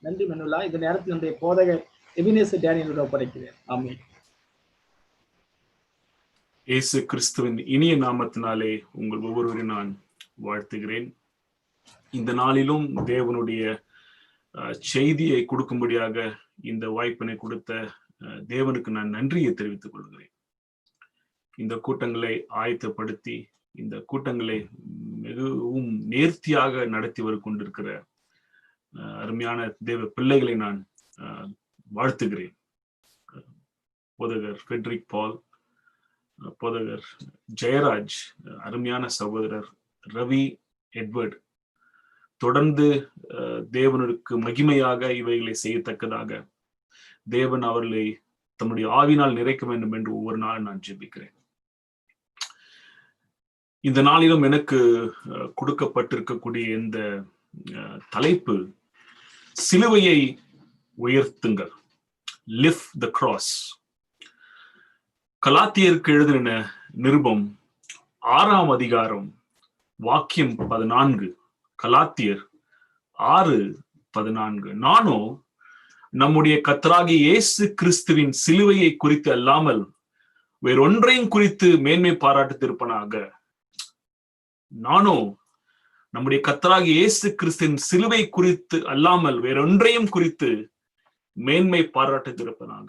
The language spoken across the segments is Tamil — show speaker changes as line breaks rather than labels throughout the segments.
நன்றி மனுலா. இந்த நேரத்தில் நம்முடைய போதகர் எபினேசர் டேனியலோடு ஒப்படைக்கிறேன். ஆமென்.
இயேசு கிறிஸ்துவின் இனிய நாமத்தினாலே உங்கள் ஒவ்வொருவரையும் நான் வாழ்த்துகிறேன். இந்த நாளிலும் தேவனுடைய செய்தியை கொடுக்கும்படியாக இந்த வாய்ப்பினை கொடுத்த தேவனுக்கு நான் நன்றியை தெரிவித்துக் கொள்கிறேன். இந்த கூட்டங்களை ஆயத்தப்படுத்தி இந்த கூட்டங்களை மிகவும் நேர்த்தியாக நடத்தி கொண்டிருக்கிற அருமையான தேவ பிள்ளைகளை நான் வாழ்த்துகிறேன். போதகர் ஃபெட்ரிக் பால், போதகர் ஜெயராஜ், அருமையான சகோதரர் ரவி எட்வர்ட், தொடர்ந்து தேவனுக்கு மகிமையாக இவைகளை செய்யத்தக்கதாக தேவன் அவர்களை தம்முடைய ஆவினால் நிறைக்க வேண்டும் என்று ஒவ்வொரு நாளும் நான் ஜெபிக்கிறேன். இந்த நாளிலும் எனக்கு கொடுக்கப்பட்டிருக்கக்கூடிய இந்த தலைப்பு சிலுவையை உயர்த்துங்கள், லிஃப்ட் த கிராஸ். கலாத்தியருக்கு எழுதின நிருபம் 6ஆம் அதிகாரம் வாக்கியம் 14. கலாத்தியர் 6:14. நானோ நம்முடைய கர்த்தராகிய இயேசு கிறிஸ்துவின் சிலுவையை குறித்து அல்லாமல் வேறொன்றையும் குறித்து மேன்மை பாராட்டுத்திருப்பனாக. நானோ நம்முடைய கர்த்தராகிய இயேசு கிறிஸ்துவின் சிலுவை குறித்து அல்லாமல் வேறொன்றையும் குறித்து மேன்மை பாராட்டுத்திருப்பனாக.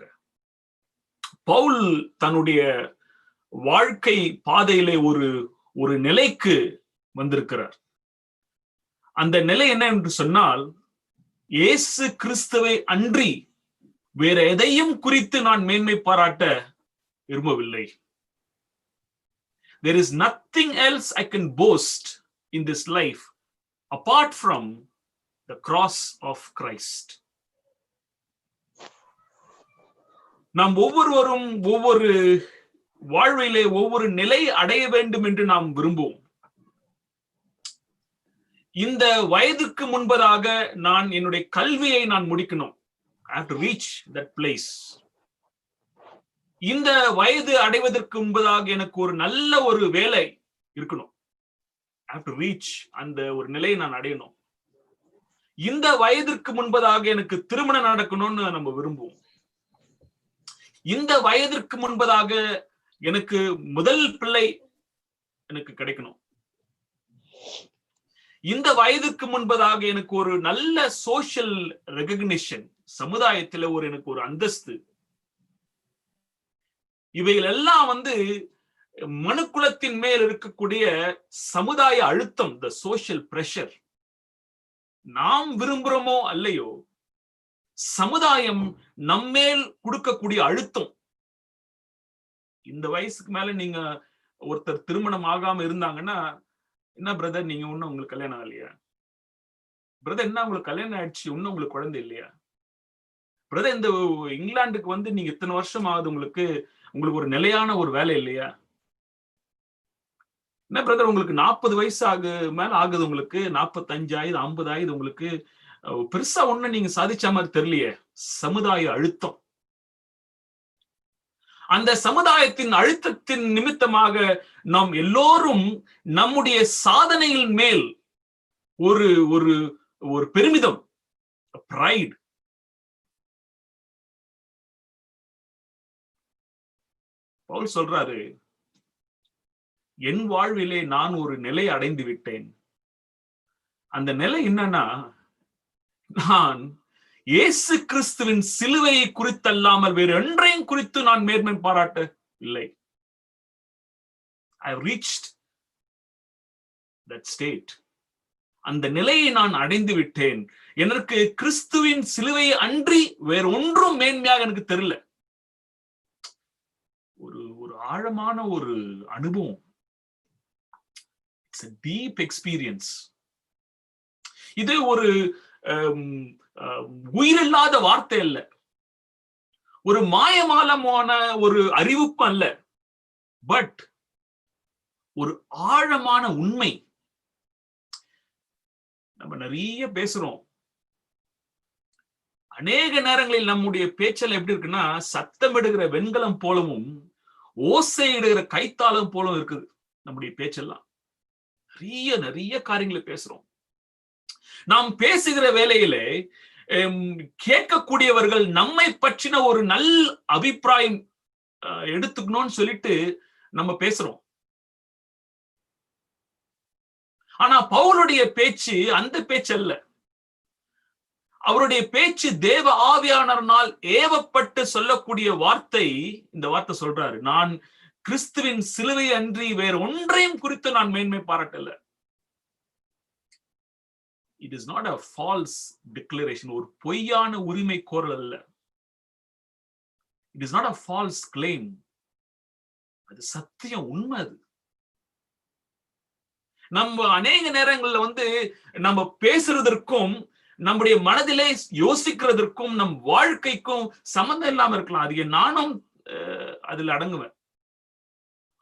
பவுல் தன்னுடைய வாழ்க்கை பாதையிலே ஒரு நிலைக்கு வந்திருக்கிறார். அந்த நிலை என்ன என்று சொன்னால், இயேசு கிறிஸ்துவை அன்றி வேற எதையும் குறித்து நான் மேன்மை பாராட்ட விரும்பவில்லை. There is nothing else I can boast in this life apart from the cross of Christ. நாம் ஒவ்வொருவரும் ஒவ்வொரு வாழ்விலே ஒவ்வொரு நிலை அடைய வேண்டும் என்று நாம் விரும்புவோம். இந்த வயதுக்கு முன்பதாக நான் என்னுடைய கல்வியை நான் முடிக்கணும். I have to reach that place. இந்த வயது அடைவதற்கு முன்பதாக எனக்கு ஒரு நல்ல ஒரு வேலை இருக்கணும். I have to reach, அந்த ஒரு நிலையை நான் அடையணும். இந்த வயதிற்கு முன்பதாக எனக்கு திருமணம் நடக்கணும்னு நம்ம விரும்புவோம். இந்த வயதிற்கு முன்பதாக எனக்கு முதல் பிள்ளை எனக்கு கிடைக்கணும். இந்த வயதுக்கு முன்பதாக எனக்கு ஒரு நல்ல சோஷியல் ரெகக்னிஷன், சமுதாயத்துல எனக்கு ஒரு அந்தஸ்து. இவைகள் எல்லாம் மனுக்குலத்தின் மேல் இருக்கக்கூடிய சமுதாய அழுத்தம், த சோஷியல் பிரஷர். நாம் விரும்புறோமோ அல்லையோ, சமுதாயம் நம்மேல் கொடுக்கக்கூடிய அழுத்தம். இந்த வயசுக்கு மேல நீங்க ஒருத்தர் திருமணம் ஆகாம இருந்தாங்கன்னா, என்ன பிரதர் நீங்க ஒன்னும் உங்களுக்கு கல்யாணம் ஆகலையா? பிரதர் என்ன உங்களுக்கு கல்யாணம் ஆயிடுச்சு, இன்னும் உங்களுக்கு குழந்தை இல்லையா? பிரதர் இந்த இங்கிலாந்துக்கு நீங்க இத்தனை வருஷம் ஆகுது, உங்களுக்கு ஒரு நிலையான ஒரு வேலை இல்லையா? என்ன பிரதர் உங்களுக்கு 40 வயசு மேல ஆகுது, உங்களுக்கு 45 ஆயுது, 50 ஆயுது, உங்களுக்கு பெருசா ஒண்ணு நீங்க சாதிச்ச மாதிரி தெரியலையே. சமுதாய அழுத்தம். அந்த சமுதாயத்தின் அழுத்தத்தின் நிமித்தமாக நாம் எல்லோரும் நம்முடைய சாதனையின் மேல் ஒரு ஒரு ஒரு பெருமிதம், பிரைட். பவுல் சொல்றாரு, என் வாழ்விலே நான் ஒரு நிலை அடைந்து விட்டேன். அந்த நிலை என்னன்னா, நான் இயேசு கிறிஸ்துவின் சிலுவையை குறித்தல்லாமல் வேறு ஒன்றையும் குறித்து நான் மேன்மை பாராட்ட இல்லை. I have reached that state. அந்த நிலையை நான் அடைந்து விட்டேன். எனக்கு கிறிஸ்துவின் சிலுவையை அன்றி வேறு ஒன்றும் மேன்மையாக எனக்கு தெரியல. ஒரு ஆழமான ஒரு அனுபவம். It's a deep experience. இது ஒரு உயிரில்லாத வார்த்தை அல்ல, ஒரு மாயமாலமான ஒரு அறிவிப்பு அல்ல, பட் ஒரு ஆழமான உண்மை. நம்ம நிறைய பேசுறோம். அநேக நேரங்களில் நம்முடைய பேச்சல் எப்படி இருக்குன்னா, சத்தமிடுகிற வெண்கலம் போலவும் ஓசையிடுகிற கைத்தாளம் போலவும் இருக்குது நம்முடைய பேச்செல்லாம். நிறைய காரியங்களை பேசுறோம். நாம் பேசுகிற வேளையிலே கேட்கக்கூடியவர்கள் நம்மை பற்றின ஒரு நல்ல அபிப்பிராயம் எடுத்துக்கணும்னு சொல்லிட்டு நம்ம பேசுறோம். ஆனா பவுலுடைய பேச்சு அந்த பேச்சு அல்ல. அவருடைய பேச்சு தேவ ஆவியானவரால் ஏவப்பட்டு சொல்லக்கூடிய வார்த்தை. இந்த வார்த்தை சொல்றாரு, நான் கிறிஸ்துவின் சிலுவை அன்றி வேறு ஒன்றையும் குறித்து நான் மேன்மை பாராட்டல. It is not a false declaration. ஒரு பொய்யான உரிமை கோரல் அல்ல. It is not a false claim. அது சத்தியம், உண்மை. அது நம்ம அநேக நேரங்கள்ல நம்ம பேசுறதற்கும் நம்முடைய மனதிலே யோசிக்கிறதற்கும் நம் வாழ்க்கைக்கும் சம்பந்தம் இல்லாம இருக்கலாம். அது நானும் அதுல அடங்குவேன்.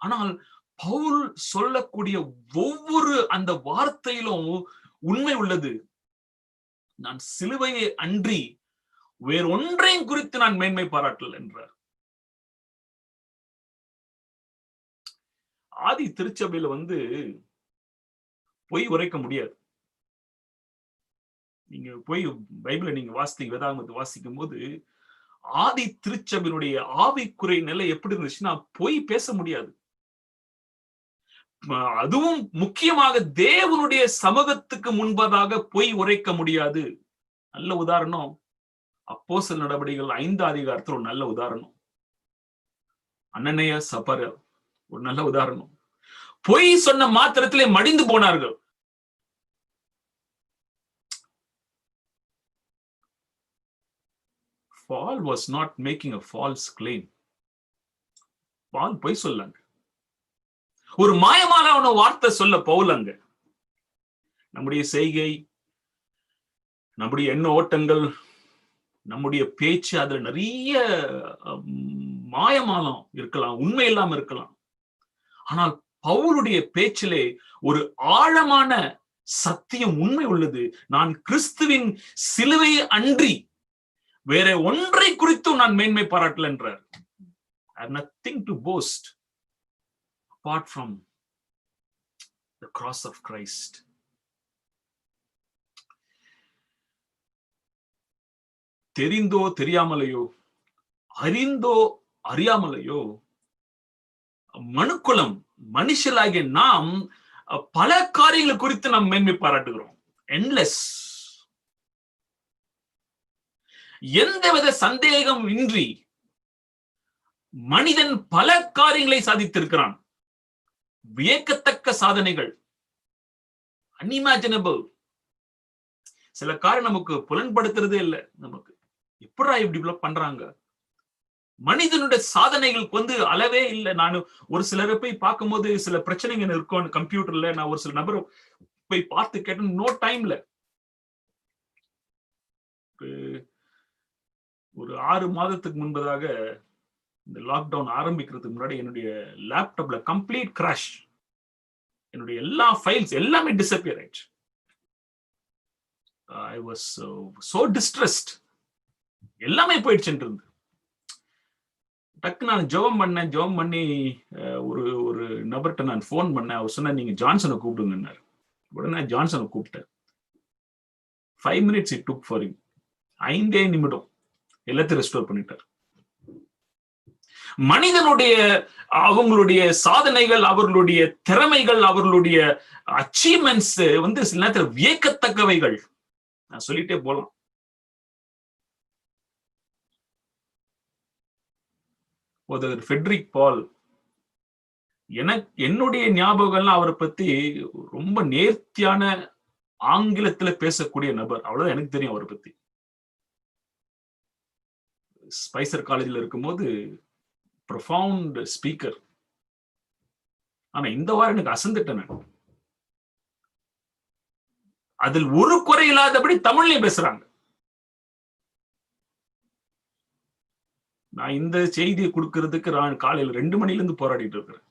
ஆனால் பவுல் சொல்லக்கூடிய ஒவ்வொரு அந்த வார்த்தையிலும் உண்மை உள்ளது. நான் சிலுவையை அன்றி வேறு ஒன்றையும் குறித்து நான் மேன்மை பாராட்டல் என்றார். ஆதி திருச்சபையில பொய் உரைக்க முடியாது. நீங்க போய் பைபிளை நீங்க வாசித்தீங்க, வேதாகமத்தை வாசிக்கும் போது ஆதி திருச்சபையினுடைய ஆவிக்குறை நிலை எப்படி இருந்துச்சுன்னா பொய் பேச முடியாது. அதுவும் முக்கியமாக தேவனுடைய சமூகத்துக்கு முன்பதாக பொய் உரைக்க முடியாது. நல்ல உதாரணம் அப்போஸ்தலர் நடவடிக்கைகள் 5 அதிகாரத்தில் ஒரு நல்ல உதாரணம். அனனியா சப்பரா ஒரு நல்ல உதாரணம். பொய் சொன்ன மாத்திரத்திலே மடிந்து போனார்கள். Paul was not making a false claim. Paul பொய் சொல்லாங்க. ஒரு மாயமான வார்த்தை சொல்ல பவுல் அங்க. நம்முடைய செய்கை, நம்முடைய எண்ண ஓட்டங்கள், நம்முடைய பேச்சு, அதுல நிறைய மாயமாலம் இருக்கலாம், உண்மை இல்லாம இருக்கலாம். ஆனால் பவுலுடைய பேச்சிலே ஒரு ஆழமான சத்தியம், உண்மை உள்ளது. நான் கிறிஸ்துவின் சிலுவை அன்றி வேற ஒன்றை குறித்தும் நான் மேன்மை பாராட்டல என்றார். I have nothing to boast apart from the cross of Christ. தெரிந்தோ தெரியாமலையோ, அறிந்தோ அறியாமலையோ, மனுக்குலம் மனுஷலாகிய நாம் பல காரியங்கள் குறித்து நாம் மேன்மை பாராட்டுகிறோம். என்லெஸ், எந்தவித சந்தேகம் இன்றி மனிதன் பல காரியங்களை சாதித்திருக்கிறான். வியக்கத்தக்க சாதனைகள், அன்இமேஜினபிள். சில காரியம் நமக்கு புலன்படுத்துறதே இல்லை. நமக்கு எப்படா இப்படி பண்றாங்க? மனிதனுடைய சாதனைகளுக்கு அளவே இல்லை. நான் ஒரு சிலரை போய் பார்க்கும்போது சில பிரச்சனைகள் இருக்கும் கம்ப்யூட்டர்ல. நான் ஒரு சில நபரை போய் பார்த்து கேட்டேன், நோ டைம்ல. ஒரு 6 மாதத்துக்கு முன்பதாக இந்த லாக்டவுன் ஆரம்பிக்கிறதுக்கு முன்னாடி என்னுடைய லேப்டாப்ல கம்ப்ளீட் கிராஷ். என்னுடைய எல்லா ஃபைல்ஸ் எல்லாமே டிஸப்பியர் ஆயிடுச்சு. I was so distressed. எல்லாமே போயிடுச்சுன்னு இருந்து டக்கு நான் ஜெபம் பண்ணி ஒரு நபர்கிட்ட நான் ஃபோன் பண்ணேன். அவர் சொன்ன, நீங்க ஜான்சனை கூப்பிடுங்கன்னாரு. உடனே ஜான்சனை கூப்பிட்டேன். 5 minutes it took for him. 5 நிமிடம் எல்லாத்தையும் ரெஸ்டோர் பண்ணிட்டார். மனிதனுடைய அவங்களுடைய சாதனைகள், அவர்களுடைய திறமைகள், அவர்களுடைய அச்சீவ்மெண்ட்ஸ் சில நேரத்தில் வியக்கத்தக்கவைகள். நான் சொல்லிட்டே போலாம். ஃபெட்ரிக் பால், என்னுடைய ஞாபகம்லாம் அவரை பத்தி ரொம்ப நேர்த்தியான ஆங்கிலத்துல பேசக்கூடிய நபர். அவ்வளவுதான் எனக்கு தெரியும் அவரை பத்தி. ஸ்பைசர் காலேஜில் இருக்கும்போது ப்ரொஃபவுண்ட் ஸ்பீக்கர். ஆனா இந்த வாரம் எனக்கு அசந்துட்டேன். அதில் ஒரு குறை இல்லாதபடி தமிழ்லயும் பேசுறாங்க. நான் இந்த செய்தியை கொடுக்கறதுக்கு நான் காலையில் 2 மணில இருந்து போராடிட்டு இருக்கிறேன்.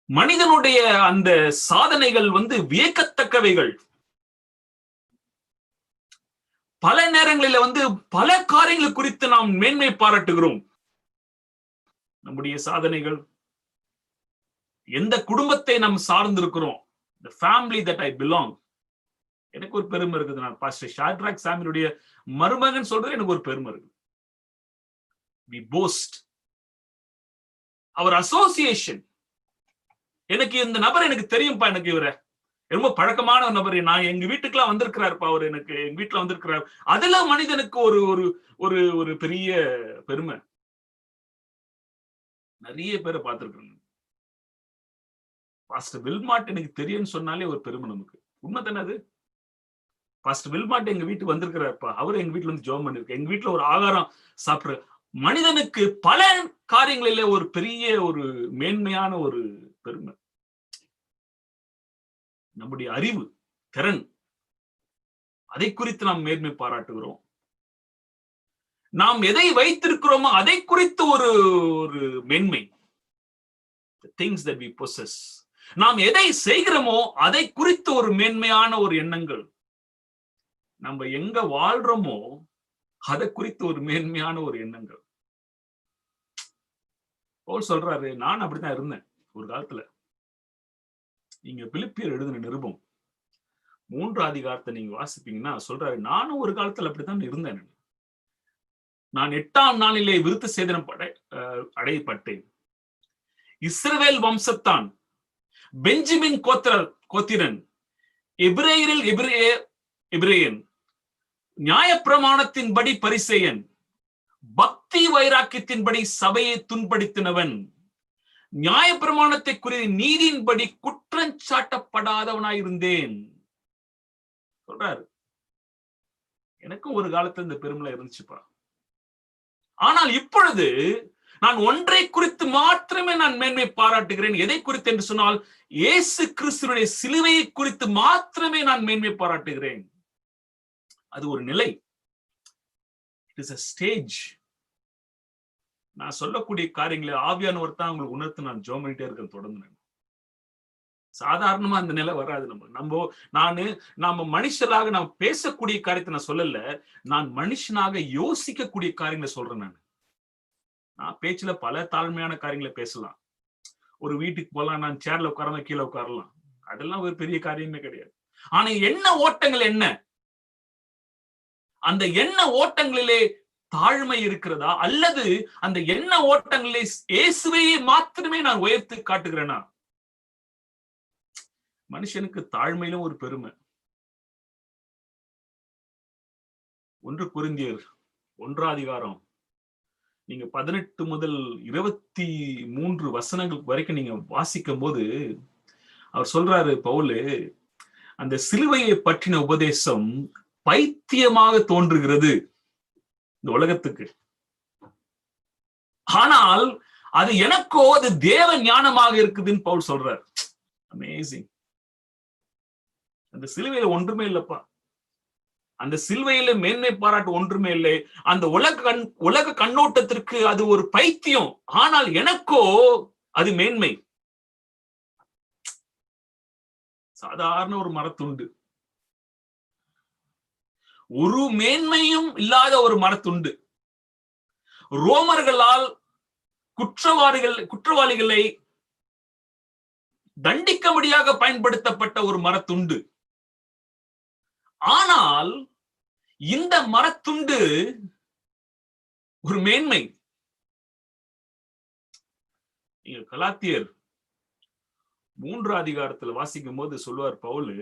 மனிதனுடைய அந்த சாதனைகள் வியக்கத்தக்கவைகள். பல நேரங்களில் பல காரியங்கள் குறித்து நாம் மேன்மை பாராட்டுகிறோம். நம்முடைய சாதனைகள், எந்த குடும்பத்தை நாம் சார்ந்திருக்கிறோம், the family that I belong. எனக்கு ஒரு பெருமை இருக்குது. நான் பாஸ்டர் ஷாட்ராக் சாமியுடைய மருமகன் சொல்றது எனக்கு ஒரு பெருமை இருக்கு. We boast. அவர் அசோசியேஷன். எனக்கு இந்த நபர் எனக்கு தெரியும்பா, எனக்கு இவரை ரொம்ப பழக்கமான ஒரு நபர். நான் எங்க வீட்டுக்குலாம் வந்திருக்கிறாருப்பா, அவர் எனக்கு எங்க வீட்டுல வந்திருக்கிறார். அதெல்லாம் மனிதனுக்கு ஒரு ஒரு ஒரு ஒரு பெரிய பெருமை. நிறைய பேரை பார்த்திருக்கிறேன். பாஸ்டர் வில்மார்ட் எனக்கு தெரியும்னு சொன்னாலே ஒரு பெருமை நமக்கு. உண்மை தானே அது? பாஸ்டர் வில்மார்ட் எங்க வீட்டுக்கு வந்திருக்கிறாருப்பா, அவர் எங்க வீட்டுல வந்து ஜெபம் பண்ணிருக்க, எங்க வீட்டுல ஒரு ஆகாரம் சாப்பிடுற. மனிதனுக்கு பல காரியங்களில ஒரு பெரிய ஒரு மேன்மையான ஒரு பெருமை. நம்முடைய அறிவு, திறன், அதை குறித்து நாம் மேன்மை பாராட்டுகிறோம். நாம் எதை வைத்திருக்கிறோமோ அதை குறித்து ஒரு ஒரு மேன்மை. The things that we possess. நாம் எதை செய்கிறோமோ அதை குறித்து ஒரு மேன்மையான ஒரு எண்ணங்கள். நம்ம எங்க வாழ்றோமோ அதை குறித்து ஒரு மேன்மையான ஒரு எண்ணங்கள். பவுல் சொல்றாரு, நான் அப்படித்தான் இருந்தேன் ஒரு காலத்துல. நீங்க பிலிப்பியர் எழுதின நிருபம் 3 அதிகாரத்தை நீங்க வாசிப்பீங்கன்னா சொல்றாரு, நானும் ஒரு காலத்துல அப்படித்தான் இருந்தேன். நான் 8ஆம் நாளிலே விருத்த சேதனம் அடையப்பட்டேன். இஸ்ரவேல் வம்சத்தான், பெஞ்சமின் கோத்திரன், எபிரேயரில் எபிரேயன், நியாயப்பிரமாணத்தின்படி பரிசேயன், பக்தி வைராக்கியத்தின்படி சபையை துன்படுத்தினவன், நியாயப்பிரமாணத்தை குறித்து நீதியின்படி குற்றஞ்சாட்டப்படாதவனாயிருந்தேன் சொல்றாரு. எனக்கும் ஒரு காலத்துல இந்த பெருமை இருந்துச்சுப்பா. ஆனால் இப்பொழுது நான் ஒன்றை குறித்து மாத்திரமே நான் மேன்மை பாராட்டுகிறேன். எதை குறித்து என்று சொன்னால், இயேசு கிறிஸ்துவினுடைய சிலுவையை குறித்து மாத்திரமே நான் மேன்மை பாராட்டுகிறேன். அது ஒரு நிலை. It is a stage. நான் சொல்லக்கூடிய காரியங்களை ஆவியானவர் தான் உங்களுக்கு உணர்த்து நான் ஜெபம் பண்ணிட்டே இருக்கேன் தொடர்ந்து. சாதாரணமா அந்த நிலை வராது. நாம மனுஷராக நாம் பேசக்கூடிய காரியத்தை நான் சொல்லல, நான் மனுஷனாக யோசிக்கக்கூடிய காரியங்களை சொல்றேன். நான் பேச்சுல பல தாழ்மையான காரியங்களை பேசலாம். ஒரு வீட்டுக்கு போலாம், நான் சேர்ல உட்காரலாம், கீழே உட்காரலாம், அதெல்லாம் ஒரு பெரிய காரியமே கிடையாது. ஆனா எண்ண ஓட்டங்கள் என்ன? அந்த எண்ண ஓட்டங்களிலே தாழ்மை இருக்கிறதா, அல்லது அந்த எண்ண ஓட்டங்களிலே இயேசுவையே மாத்திரமே நான் உயர்த்தி காட்டுகிறேனா? மனுஷனுக்கு தாழ்மையிலும் ஒரு பெருமை. 1 கொரிந்தியர் 1ஆம் அதிகாரம் நீங்க 18 முதல் 23 வசனங்கள் வரைக்கும் நீங்க வாசிக்கும் போது அவர் சொல்றாரு, பவுலு, அந்த சிலுவையை பற்றின உபதேசம் பைத்தியமாக தோன்றுகிறது இந்த உலகத்துக்கு, ஆனால் அது எனக்கோ அது தேவ ஞானமாக இருக்குதுன்னு பவுல் சொல்றார். அமேசிங். அந்த சிலுவையில ஒன்றுமே இல்லப்பா. அந்த சிலுவையில மேன்மை பாராட்டு ஒன்றுமே இல்லை. அந்த உலக கண்ணோட்டத்திற்கு அது ஒரு பைத்தியம், ஆனால் எனக்கோ அது மேன்மை. சாதாரண ஒரு மரத்துண்டு, ஒரு மேன்மையும் இல்லாத ஒரு மரத்துண்டு, ரோமர்களால் குற்றவாளிகளை தண்டிக்கும்படியாக பயன்படுத்தப்பட்ட ஒரு மரத்துண்டு. ஆனால் இந்த மரத்துண்டு ஒரு மேன்மை. நீங்க கலாத்தியர் 3ஆம் அதிகாரத்துல வாசிக்கும் போது சொல்லுவார் bowl,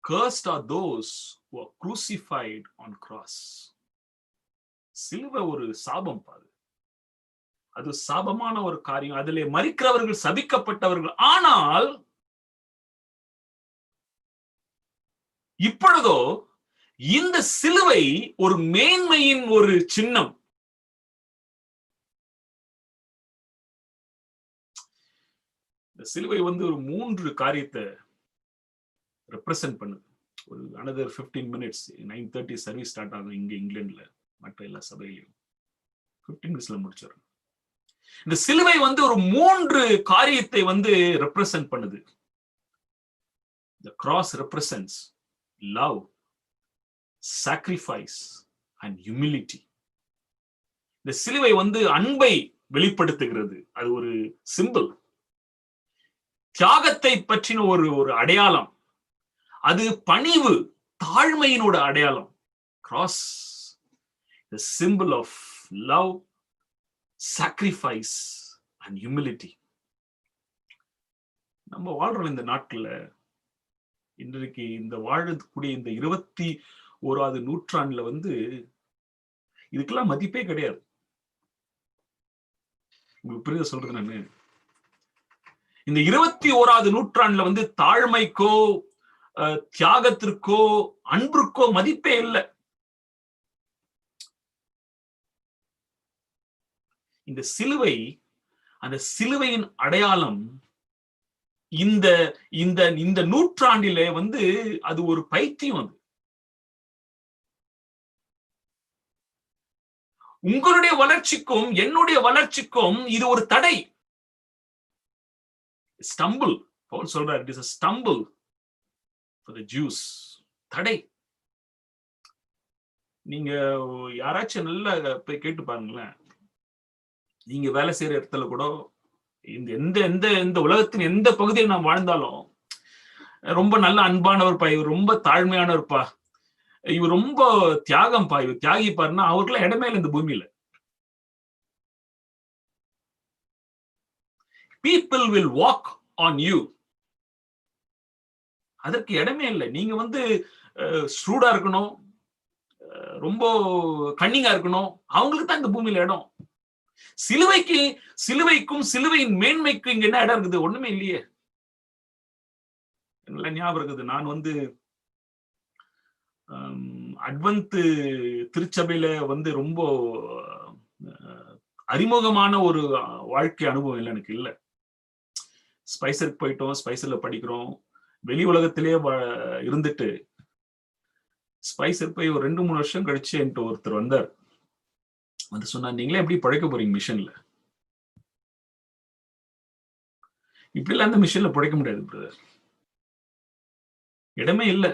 cursed are those who are crucified on cross. சிலுவை ஒரு சாபம் பாரு, அது சாபமான ஒரு காரியம். அதிலே மரிக்கிறவர்கள் சபிக்கப்பட்டவர்கள். ஆனால் இப்பொழுதோ இந்த சிலுவை ஒரு மேன்மையின் ஒரு சின்னம். இந்த சிலுவை ஒரு 3 காரியத்தை ரெப்ரசன்ட் பண்ணுது. ஒரு another 15 minutes 9:30 சர்வீஸ் ஸ்டார்ட் ஆகும் இங்க இங்கிலாந்துல, மற்ற எல்லா சபையிலையும் 15 மினிட்ஸ்ல முடிச்சிடும். இந்த சிலுவை ஒரு 3 காரியத்தை ரெப்ரசன்ட் பண்ணுது. The cross represents love, sacrifice and humility. இந்த சிலுவை அன்பை வெளிப்படுத்துகிறது. அது ஒரு சிம்பிள். தியாகத்தை பற்றின ஒரு அடையாளம். அது பணிவு, தாழ்மையினோட அடையாளம். Cross, the symbol of love, sacrifice and humility. நம்ம வாழ்றோம் இந்த நாட்கள்ல. இன்றைக்கு இந்த வாழக்கூடிய இந்த 21வது நூற்றாண்டுல இதுக்கெல்லாம் மதிப்பே கிடையாது. உங்களுக்கு புரியுத சொல்றது நானு? இந்த 21வது நூற்றாண்டுல தாழ்மைக்கோ தியாகத்திற்கோ அன்பிற்கோ மதிப்பே இல்லை. இந்த சிலுவை, அந்த சிலுவையின் அடையாளம் இந்த இந்த இந்த நூற்றாண்டிலே அது ஒரு பைத்தியம். அது உங்களுடைய வளர்ச்சிக்கும் என்னுடைய வளர்ச்சிக்கும் இது ஒரு தடை. ஸ்டம்பிள், பவுல் சொல்றார், it is a stumble for the Jews. தடை. நீங்க யாராச்சும் நல்லா போய் கேட்டு பாருங்களேன். நீங்க வேலை செய்யற இடத்துல கூட இந்த உலகத்தின் எந்த பகுதியில் நாம் வாழ்ந்தாலும், ரொம்ப நல்ல அன்பானவர்ப்பா, இவர் ரொம்ப தாழ்மையானவர்ப்பா, இவர் ரொம்ப தியாகம்பா, இவர் தியாகிப்பாருன்னா அவருக்குலாம் இடமே இல்லை இந்த பூமியில. People will walk on you. அதற்கு இடமே இல்லை. நீங்க ஸ்ரூடா இருக்கணும், ரொம்ப கன்னிங்கா இருக்கணும், அவங்களுக்கு தான் இந்த பூமியில இடம். சிலுவைக்கும் சிலுவையின் மேன்மைக்கும் இங்க என்ன இடம் இருக்குது? ஒண்ணுமே இல்லையே. நல்லா ஞாபகம் இருக்குது, நான் அட்வென்த் திருச்சபையில ரொம்ப அறிமுகமான ஒரு வாழ்க்கை அனுபவம் இல்லை எனக்கு. இல்லை, ஸ்பைசருக்கு போயிட்டோம், ஸ்பைசர்ல படிக்கிறோம், வெளி உலகத்திலே இருந்துட்டு ஸ்பைசர் போய் ஒரு 2-3 வருஷம் கழிச்சு என்கிட்ட ஒருத்தர் வந்தார். சொன்னா, நீங்களே எப்படி பழைக்க போறீங்க மிஷன்ல? இப்படி எல்லாம் அந்த மிஷன்ல பழைக்க முடியாது பிரதர், இடமே இல்லை.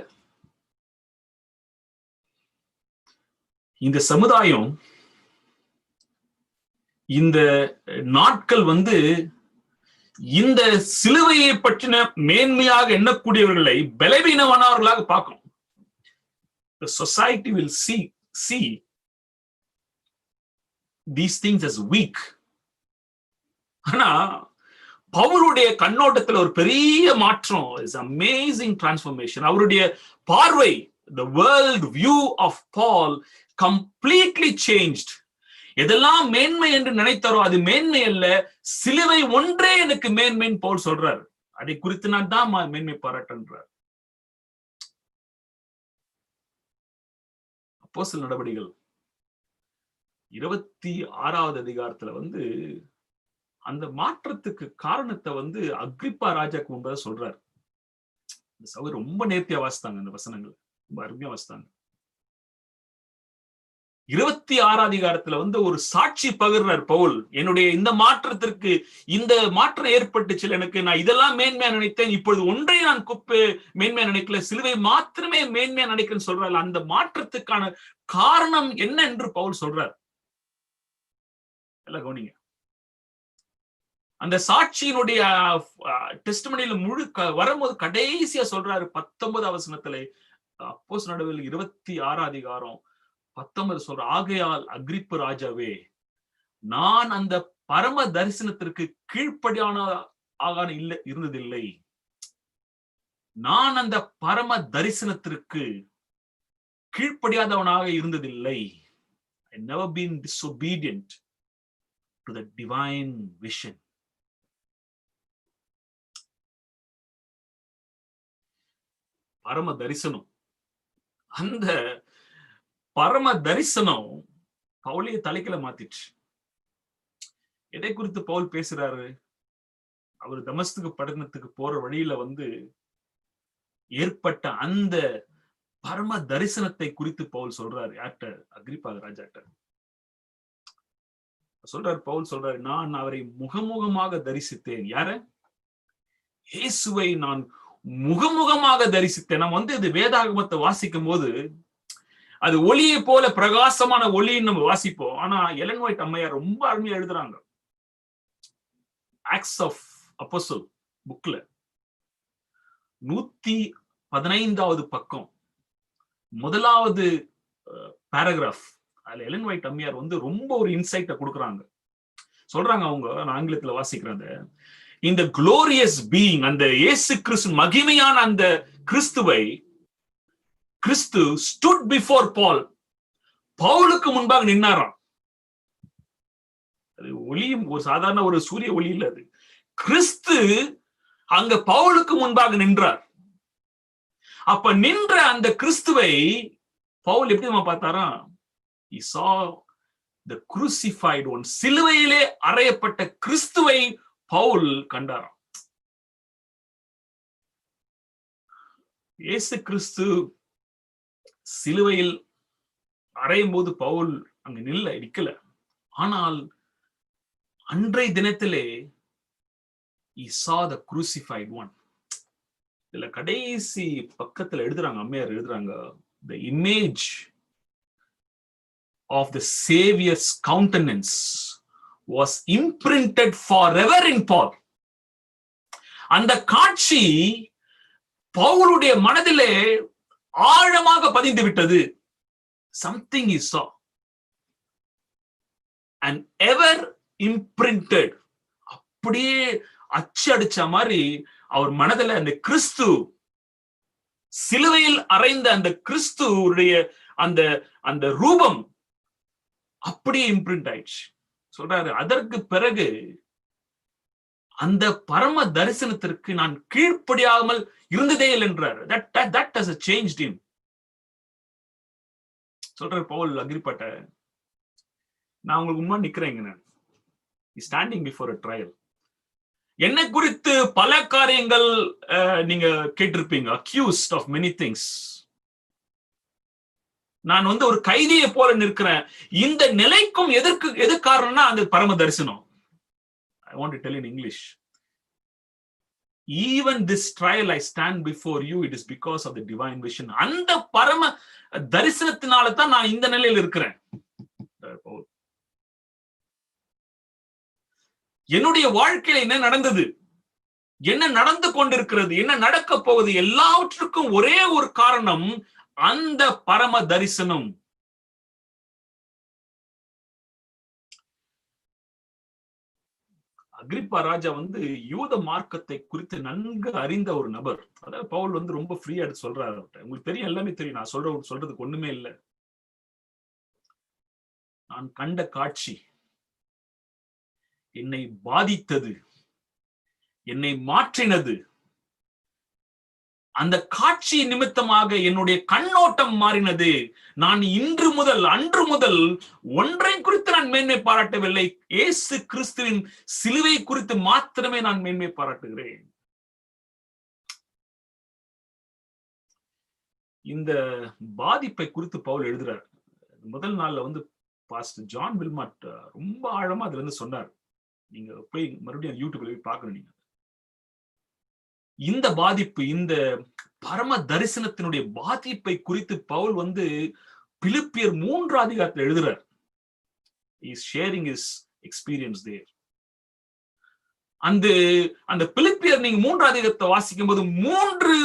இந்த சமுதாயம், இந்த நாட்கள் இந்த சிலுவையை பற்றின மேன்மையாக எண்ணக்கூடியவர்களை பலவீனமானவர்களாக பார்க்கும். The society will see these things as weak. ஆனா பவுலுடைய கண்ணோட்டத்தில் ஒரு பெரிய மாற்றம், is amazing transformation. அவருடைய பார்வை, the world view of Paul completely changed. எதெல்லாம் மேன்மை என்று நினைத்தாரோ அது மேன்மை அல்ல, சிலுவை ஒன்றே எனக்கு மேன்மைன்னு பவுல் சொல்றார். அதை குறித்து நான் தான் மேன்மை பாராட்டுன்றார். அப்போஸ்தலர் நடவடிக்கைகள் 26வது அதிகாரத்துல அந்த மாற்றத்துக்கு காரணத்தை அக்ரிப்பா ராஜாக்கு முன்பதாக சொல்றாரு. இந்த சகோதரர் ரொம்ப நேர்த்தியா வாசித்தாங்க, அந்த வசனங்கள் ரொம்ப அருமையா வாசித்தாங்க. 26வது அதிகாரத்துல ஒரு சாட்சி பகிர்றார் பவுல். என்னுடைய இந்த மாற்றத்திற்கு, இந்த மாற்றம் ஏற்பட்டுச்சு எனக்கு, நான் இதெல்லாம் மேன்மையா நினைத்தேன், இப்பொழுது ஒன்றை நான் மேன்மையா நினைக்கல, சிலுவை மாத்திரமே மேன்மையா நினைக்கிறேன்னு சொல்றாரு. அந்த மாற்றத்துக்கான காரணம் என்ன என்று பவுல் சொல்றார். எல்லாம் கவனிங்க. அந்த சாட்சியினுடைய டெஸ்டிமனியில வரும்போது கடைசியா சொல்றாரு 19வது வசனத்துல, அப்போஸ்தலர் நடவடிக்கைகள் 26வது அதிகாரம் 19 சொல்ற, ஆகையால் அக்ரிப்பா ராஜாவே, நான் அந்த பரம தரிசனத்திற்கு கீழ்ப்படியான இருந்ததில்லை. நான் அந்த பரம தரிசனத்திற்கு கீழ்ப்படியாதவனாக இருந்ததில்லை. I never been disobedient to the divine vision. பரம தரிசனம், அந்த பரம தரிசனம் பவுலைய தலைக்கல மாத்திடுச்சு. எதை குறித்து பவுல் பேசுறாரு? அவர் தமஸ்குக்கு பட்டணத்துக்கு போற வழியில ஏற்பட்ட அந்த பரம தரிசனத்தை குறித்து பவுல் சொல்றாரு. யார்கிட்ட? அக்ரிப்பா ராஜாட்ட சொல்றாரு. பவுல் சொல்றாரு, நான் அவரை முகமுகமாக தரிசித்தேன். யார? இயேசுவை நான் முகமுகமாக தரிசித்தேன். நம்ம இது வேதாகமத்தை வாசிக்கும் போது அது ஒளியை போல பிரகாசமான ஒளின்னு நம்ம வாசிப்போம். ஆனா எலன் ஒயிட் அம்மையார் ரொம்ப அருமையா எழுதுறாங்க. ஆக்ட்ஸ் ஆஃப் அப்போஸ்தலர் புக்ல 115வது பக்கம் முதலாவது பேராகிராஃப். அதுல எலன் ஒயிட் அம்மையார் வந்து ரொம்ப ஒரு இன்சைட்டை கொடுக்குறாங்க. சொல்றாங்க, அவங்க, நான் ஆங்கிலத்துல வாசிக்கிறேன், இந்த குளோரியஸ் பீயிங், அந்த இயேசு கிறிஸ்து, மகிமையான அந்த கிறிஸ்துவை, கிறிஸ்து ஸ்டுட் பிஃபோர் பால், பவுலுக்கு முன்பாக நின்னாராம். அது ஒளியும் ஒரு சாதாரண ஒரு சூரிய ஒளி இல்ல, அது கிறிஸ்து அங்க பவுலுக்கு முன்பாக நின்றார். அப்ப நின்ற அந்த கிறிஸ்துவை பவுல் எப்படி நம்ம பார்த்தாராம்? He saw the crucified one. சிலுவையிலே அறையப்பட்ட கிறிஸ்துவை பவுல் கண்டாராம். இயேசு கிறிஸ்து சிலுவையில் அறையும் போது பவுல் அங்க நிக்கல. ஆனால் அன்றைய தினத்திலே he saw the crucified one. இதுல கடைசி பக்கத்துல எழுதுறாங்க, அம்மையார் எழுதுறாங்க, the image of the Savior's countenance was imprinted forever in Paul. அந்த காட்சி பவுலுடைய மனதிலே ஆழமாக பதிந்து விட்டது. Something he saw and ever imprinted, அப்படியே அச்சு அடிச்ச மாதிரி அவர் மனதில் அந்த கிறிஸ்து, சிலுவையில் அறைந்த அந்த கிறிஸ்துடைய அந்த அந்த ரூபம் அப்படியே இம்ப்ரிண்ட் ஆயிடுச்சு. சொல்றாரு, அதற்கு பிறகு அந்த பரம தரிசனத்திற்கு நான் கீழ்ப்படியாமல் இருந்ததே இல்லை என்றார். that has changed him. சொல்றாரு பவுல் அக்ரிப்பாட்ட, நான் உங்களுக்கு முன்னாடி நிக்கிறேங்க, நான் ஸ்டாண்டிங் பிஃபோர் a trial. என்னை குறித்து பல காரியங்கள் நீங்க கேட்டிருப்பீங்க, accused of many things. நான் வந்து ஒரு கைதியை போல நிற்கிறேன். இந்த நிலைக்கும் எது காரணம்னா அந்த பரம தரிசனம். I want to tell in English. Even this trial I stand before you, it is because of the divine vision. அந்த பரம தரிசனத்தினால தான் நான் இந்த நிலையில் இருக்கிறேன். என்னுடைய வாழ்க்கையில என்ன நடந்தது, என்ன நடந்து கொண்டிருக்கிறது, என்ன நடக்க போகுது, எல்லாவற்றுக்கும் ஒரே ஒரு காரணம், அந்த பரம தரிசனம். அக்ரிப்பா ராஜா வந்து யூத மார்க்கத்தை குறித்து நன்கு அறிந்த ஒரு நபர். அதாவது பவுல் வந்து ரொம்ப ஃப்ரீயா எடுத்து சொல்றாரு. உங்களுக்கு தெரியும், எல்லாமே தெரியும், நான் சொல்றதுக்கு ஒண்ணுமே இல்லை. நான் கண்ட காட்சி என்னை பாதித்தது, என்னை மாற்றினது. அந்த காட்சி நிமித்தமாக என்னுடைய கண்ணோட்டம் மாறினது. நான் அன்று முதல் ஒன்றை குறித்து நான் மேன்மை பாராட்டவில்லை, இயேசு கிறிஸ்துவின் சிலுவை குறித்து மாத்திரமே நான் மேன்மை பாராட்டுகிறேன். இந்த பாதிப்பை குறித்து பவுல் எழுதுறார். முதல் நாள்ல வந்து பாஸ்டர் ஜான் வில்மாட் ரொம்ப ஆழமா அதுல இருந்து சொன்னார். நீங்க போய் மறுபடியும் யூடியூப்ல போய் பார்க்கணும். நீங்க இந்த பாதிப்பு, இந்த பரம தரிசனத்தினுடைய பாதிப்பை குறித்து பவுல் வந்து பிலிப்பியர் 3 அதிகாரத்தில் எழுதுறார். He is sharing his experience there. அந்த பிலிப்பியர் நீங்க 3 அதிகாரத்தை வாசிக்கும் போது 3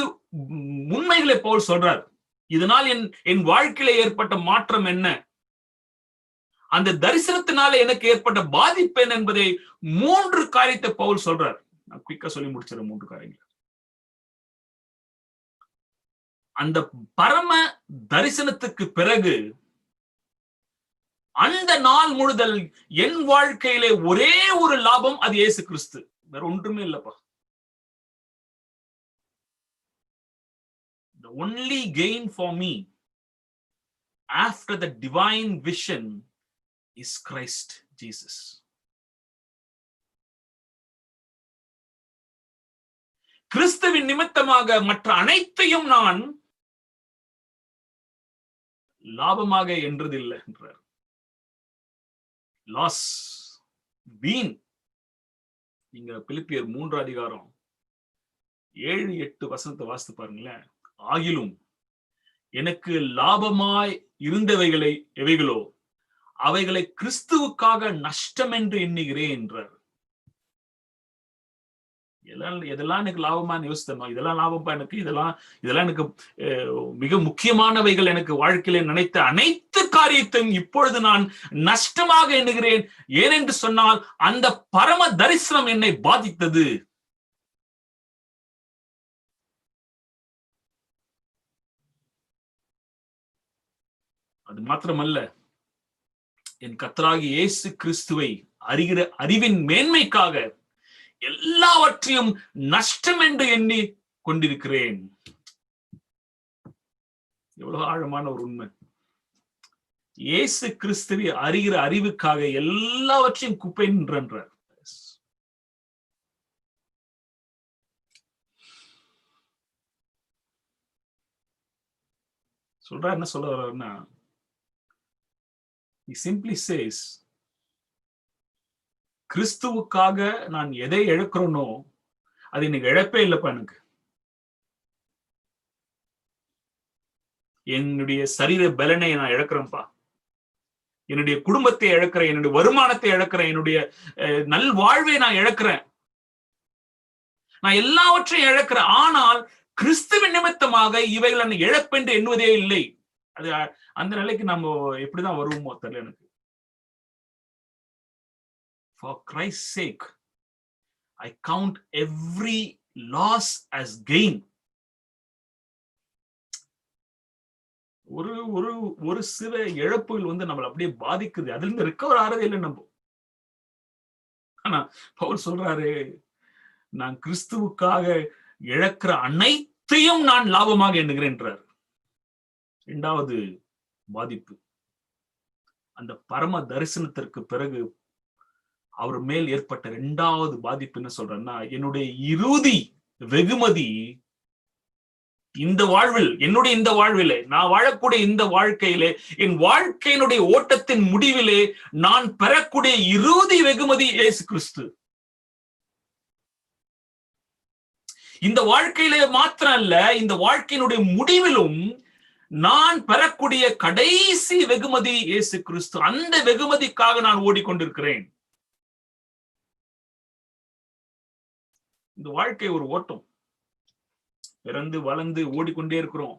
உண்மைகளை பவுல் சொல்றார். இதனால் என் வாழ்க்கையில ஏற்பட்ட மாற்றம் என்ன, அந்த தரிசனத்தினால எனக்கு ஏற்பட்ட பாதிப்பு என்ன என்பதை 3 காரியத்தை பவுல் சொல்றார். நான் குயிக்கா சொல்லி முடிச்சிடறேன் 3 காரியங்கள். அந்த பரம தரிசனத்துக்கு பிறகு அந்த நாள் முழுதல் என் வாழ்க்கையிலே ஒரே ஒரு லாபம், அது இயேசு கிறிஸ்து, வேற ஒன்றுமே இல்லப்பா. The only gain for me after the divine vision is Christ Jesus. கிறிஸ்துவின் நிமித்தமாக மற்ற அனைத்தையும் நான் லாபமாக என்றதில்லை என்றார். லாஸ், வீண். நீங்க பிலிப்பியர் 3 அதிகாரம் 7-8 வசனத்தை வாசித்து பாருங்களேன். ஆகிலும் எனக்கு லாபமாய் இருந்தவைகளை எவைகளோ அவைகளை கிறிஸ்துவுக்காக நஷ்டம் என்று எண்ணுகிறேன் என்றார். எதெல்லாம் எனக்கு லாபமானு யோசித்தோம். இதெல்லாம் லாபம்பா எனக்கு, இதெல்லாம் எனக்கு மிக முக்கியமானவைகள், எனக்கு வாழ்க்கையில நினைத்த அனைத்து காரியத்தையும் இப்பொழுது நான் நஷ்டமாக எண்ணுகிறேன். ஏனென்று சொன்னால் அந்த பரம தரிசனம் என்னை பாதித்தது. அது மாத்திரமல்ல, என் கர்த்தராகிய இயேசு கிறிஸ்துவை அறிகிற அறிவின் மேன்மைக்காக எல்லாவற்றையும் நஷ்டம் என்று எண்ணி கொண்டிருக்கிறேன். எவ்வளவு ஆழமான ஒரு உண்மை. இயேசு கிறிஸ்துவை அறிகிற அறிவுக்காக எல்லாவற்றையும் குப்பை என்றார். சொல்றார், என்ன சொல்ல வர்றாருன்னா, he simply says, கிறிஸ்துவுக்காக நான் எதை இழக்கிறேனோ அது இன்னைக்கு இழப்பே இல்லப்பா. எனக்கு என்னுடைய சரீர பலனை நான் இழக்கிறேன்ப்பா, என்னுடைய குடும்பத்தை இழக்கிறேன், என்னுடைய வருமானத்தை இழக்கிறேன், என்னுடைய நல்வாழ்வை நான் இழக்கிறேன், நான் எல்லாவற்றையும் இழக்கிறேன். ஆனால் கிறிஸ்துவின் நிமித்தமாக இவைகள் நான் இழப்பென்று எண்ணுவதே இல்லை. அது அந்த நிலைக்கு நம்ம எப்படிதான் வருவோமோ தெரியல எனக்கு. For Christ's sake, I count every loss as gain. ஒரு சில இழப்புகள் நம்மளை அப்படியே பாதிக்குது. அதுல இருந்து ரிகவர் ஆறதே இல்லை நம்ம. ஆனா பவுல் சொல்றாரு, நான் கிறிஸ்துவுக்காக இழக்கிற அனைத்தையும் நான் லாபமாக எண்ணுகிறேன்றார். இரண்டாவது பாதிப்பு, அந்த பரம தரிசனத்திற்கு பிறகு அவர் மேல் ஏற்பட்ட இரண்டாவது பாதிப்பு என்ன சொல்றேன்னா, என்னுடைய இறுதி வெகுமதி இந்த வாழ்வில், என்னுடைய இந்த வாழ்விலே, நான் வாழக்கூடிய இந்த வாழ்க்கையிலே, என் வாழ்க்கையினுடைய ஓட்டத்தின் முடிவிலே நான் பெறக்கூடிய இறுதி வெகுமதி இயேசு கிறிஸ்து. இந்த வாழ்க்கையிலே மாத்திரம் அல்ல, இந்த வாழ்க்கையினுடைய முடிவிலும் நான் பெறக்கூடிய கடைசி வெகுமதி இயேசு கிறிஸ்து. அந்த வெகுமதிக்காக நான் ஓடிக்கொண்டிருக்கிறேன். இந்த வாழ்க்கை ஒரு ஓட்டம். பிறந்து வளர்ந்து ஓடிக்கொண்டே இருக்கிறோம்.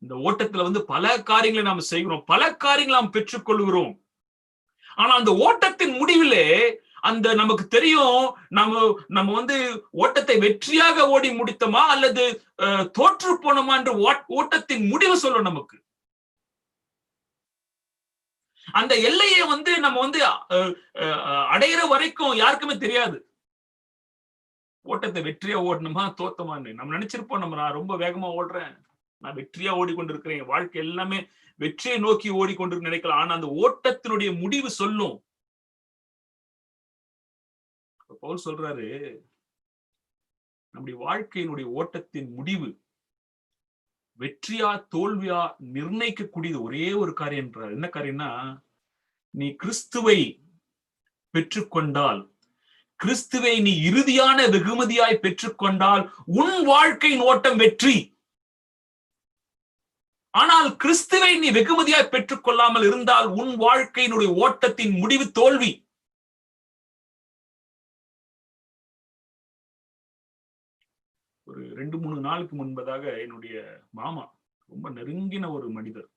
இந்த ஓட்டத்துல பல காரியங்களை நாம் செய்கிறோம், பல காரியங்களை நாம் பெற்றுக்கொள்கிறோம். ஆனா அந்த ஓட்டத்தின் முடிவிலே அந்த நமக்கு தெரியும், நம்ம ஓட்டத்தை வெற்றியாக ஓடி முடித்தோமா அல்லது தோற்று போனோமா என்று ஓட்டத்தின் முடிவு சொல்லும் நமக்கு. அந்த எல்லையை நம்ம அடையிற வரைக்கும் யாருக்குமே தெரியாது. ஓட்டத்தை வெற்றியா ஓடணுமா தோத்தமான்னு நம்ம நினைச்சிருப்போம். நான் ரொம்ப வேகமா ஓடுறேன், நான் வெற்றியா ஓடிக்கொண்டிருக்கிறேன், வாழ்க்கை எல்லாமே வெற்றியை நோக்கி ஓடிக்கொண்டிருக்கு நினைக்கலாம். ஆனா அந்த ஓட்டத்தினுடைய முடிவு சொல்லும். பவுல் சொல்றாரு, நம்முடைய வாழ்க்கையினுடைய ஓட்டத்தின் முடிவு வெற்றியா தோல்வியா நிர்ணயிக்கக்கூடியது ஒரே ஒரு காரியம் என்றார். என்ன காரியம்னா, நீ கிறிஸ்துவை பெற்றுக்கொண்டால், கிறிஸ்துவை நீ இறுதியான வெகுமதியாய் பெற்றுக்கொண்டால் உன் வாழ்க்கையின் ஓட்டம் வெற்றி. ஆனால் கிறிஸ்துவை நீ வெகுமதியாய் பெற்றுக் கொள்ளாமல் இருந்தால் உன் வாழ்க்கையினுடைய ஓட்டத்தின் முடிவு தோல்வி. ஒரு 2-3 நாளுக்கு முன்பதாக என்னுடைய மாமா, ரொம்ப நெருங்கின ஒரு மனிதர்,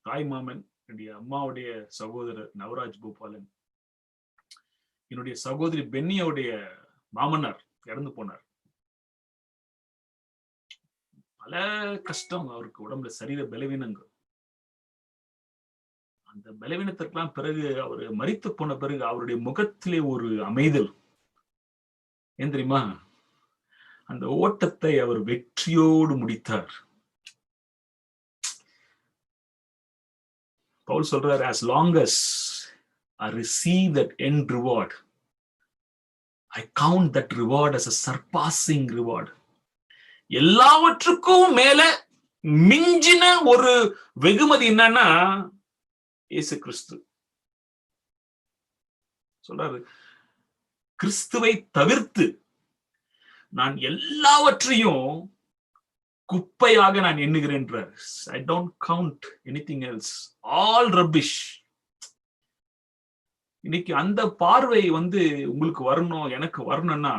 தாய் மாமன், என்னுடைய அம்மாவுடைய சகோதரர் நவராஜ் பூபாலன், என்னுடைய சகோதரி பென்னியோடைய மாமனார் இறந்து போனார். பல கஷ்டம் அவருக்கு, உடம்புல சரீர பலவீனங்கள். அந்த பலவீனத்திற்கெல்லாம் பிறகு அவர் மரித்து போன பிறகு அவருடைய முகத்திலே ஒரு அமைதல். ஏன் தெரியுமா? அந்த ஓட்டத்தை அவர் வெற்றியோடு முடித்தார். பவுல் சொல்றார், as long as I receive that end reward, I count that reward as a surpassing reward. எல்லாவற்றுக்கும் மேல மிஞ்சின ஒரு வெகுமதி என்னன்னா இயேசு கிறிஸ்து. சொல்றாரு, கிறிஸ்துவை தவிர்த்து நான் எல்லாவற்றையும் குப்பையாக நான் எண்ணுகிறேன். I don't count anything else, all rubbish. இன்னைக்கு அந்த பார்வை உங்களுக்கு வரணும், எனக்கு வரணும்னா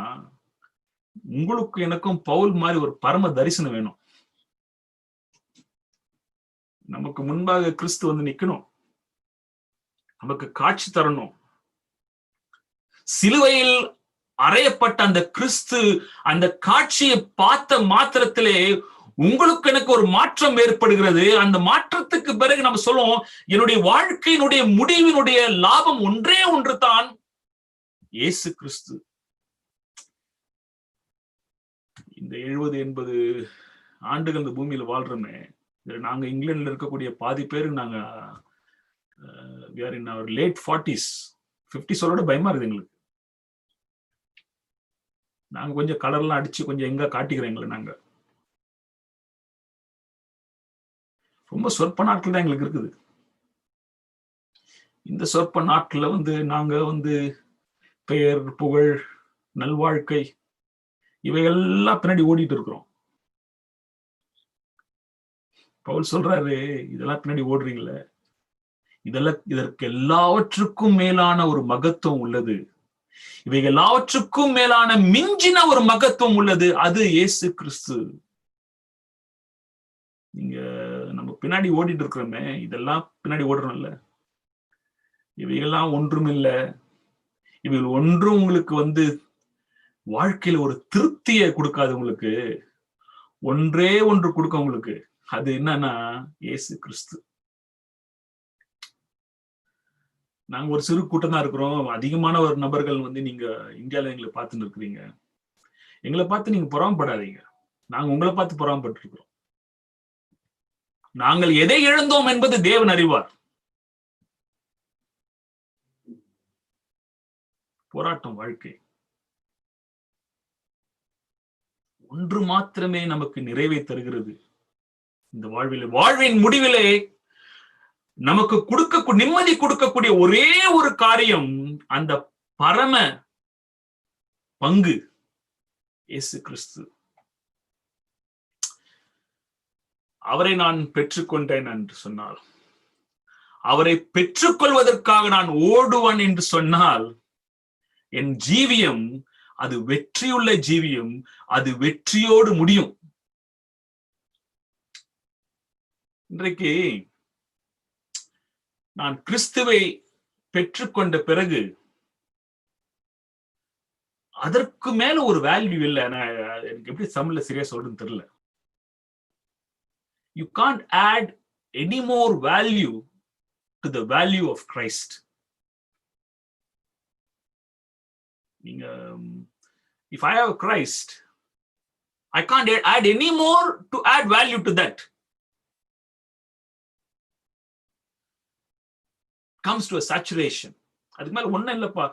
உங்களுக்கு எனக்கும் பவுல் மாதிரி ஒரு பரம தரிசனம் வேணும். நமக்கு முன்பாக கிறிஸ்து நிக்கணும், நமக்கு காட்சி தரணும். சிலுவையில் அறையப்பட்ட அந்த கிறிஸ்து அந்த காட்சியை பார்த்த மாத்திரத்திலே உங்களுக்கு எனக்கு ஒரு மாற்றம் ஏற்படுகிறது. அந்த மாற்றத்துக்கு பிறகு நம்ம சொல்லுவோம், என்னுடைய வாழ்க்கையினுடைய முடிவினுடைய லாபம் ஒன்றே ஒன்று தான், இயேசு கிறிஸ்து. இந்த 70-80 ஆண்டுகள் இந்த பூமியில வாழ்றோமே, நாங்க இங்கிலாந்துல இருக்கக்கூடிய பாதி பேரு நாங்க we are in our late 40s 50 சொல்லோட பயமா இருக்குது எங்களுக்கு. நாங்க கொஞ்சம் கலர்லாம் அடிச்சு கொஞ்சம் எங்க காட்டிக்கிறோங்களே. நாங்க ரொம்ப சொற்ப நாட்கள் தான் எங்களுக்கு இருக்குது. இந்த சொற்ப நாட்கள்ல நாங்க பெயர், புகழ், நல்வாழ்க்கை இவையெல்லாம் பின்னாடி ஓடிட்டு இருக்கிறோம். பவுல் சொல்றாரு, இதெல்லாம் பின்னாடி ஓடுறீங்களே, இதற்கு எல்லாவற்றுக்கும் மேலான ஒரு மகத்துவம் உள்ளது, இவைகள் எல்லாவற்றுக்கும் மேலான மிஞ்சின ஒரு மகத்துவம் உள்ளது, அது இயேசு கிறிஸ்து. நீங்க நம்ம பின்னாடி ஓடிட்டு இருக்கிறோமே, இதெல்லாம் பின்னாடி ஓடுறோம்ல, இவையெல்லாம் ஒன்றும் இல்லை. இவைகள் ஒன்றும் உங்களுக்கு வாழ்க்கையில ஒரு திருப்தியை கொடுக்காது. உங்களுக்கு ஒன்றே ஒன்று கொடுக்க உங்களுக்கு, அது என்னன்னா இயேசு கிறிஸ்து. நாங்க ஒரு சிறு கூட்டம் தான் இருக்கிறோம். அதிகமான ஒரு நபர்கள் நீங்க இந்தியால எங்களை பார்த்துட்டு இருக்கிறீங்க. எங்களை பார்த்து நீங்க பொறாமப்படாதீங்க, நாங்க உங்களை பார்த்து பொறாமப்பட்டு இருக்கிறோம். நாங்கள் எதை இழந்தோம் என்பது தேவன் அறிவார். போராட்டம் வாழ்க்கை. ஒன்று மாத்திரமே நமக்கு நிறைவை தருகிறது இந்த வாழ்விலே. வாழ்வின் முடிவிலே நமக்கு நிம்மதி கொடுக்கக்கூடிய ஒரே ஒரு காரியம், அந்த பரம பங்கு இயேசு கிறிஸ்து. அவரை நான் பெற்றுக்கொண்டேன் என்று சொன்னால், அவரை பெற்றுக்கொள்வதற்காக நான் ஓடுவேன் என்று சொன்னால், என் ஜீவியம் அது வெற்றியுள்ள ஜீவியம், அது வெற்றியோடு முடியும். இன்றைக்கு நான் கிறிஸ்துவை பெற்றுக்கொண்ட பிறகு அதற்கு மேல ஒரு வேல்யூ இல்லை. எனக்கு எப்படி தமிழ்ல சரியா சொல்றதுன்னு தெரியல. You can't add any more value to the value of Christ. If I have Christ, I can't add any more to add value to that. Comes to a saturation. அதுக்கு மேல ஒண்ணும் இல்லப்பா.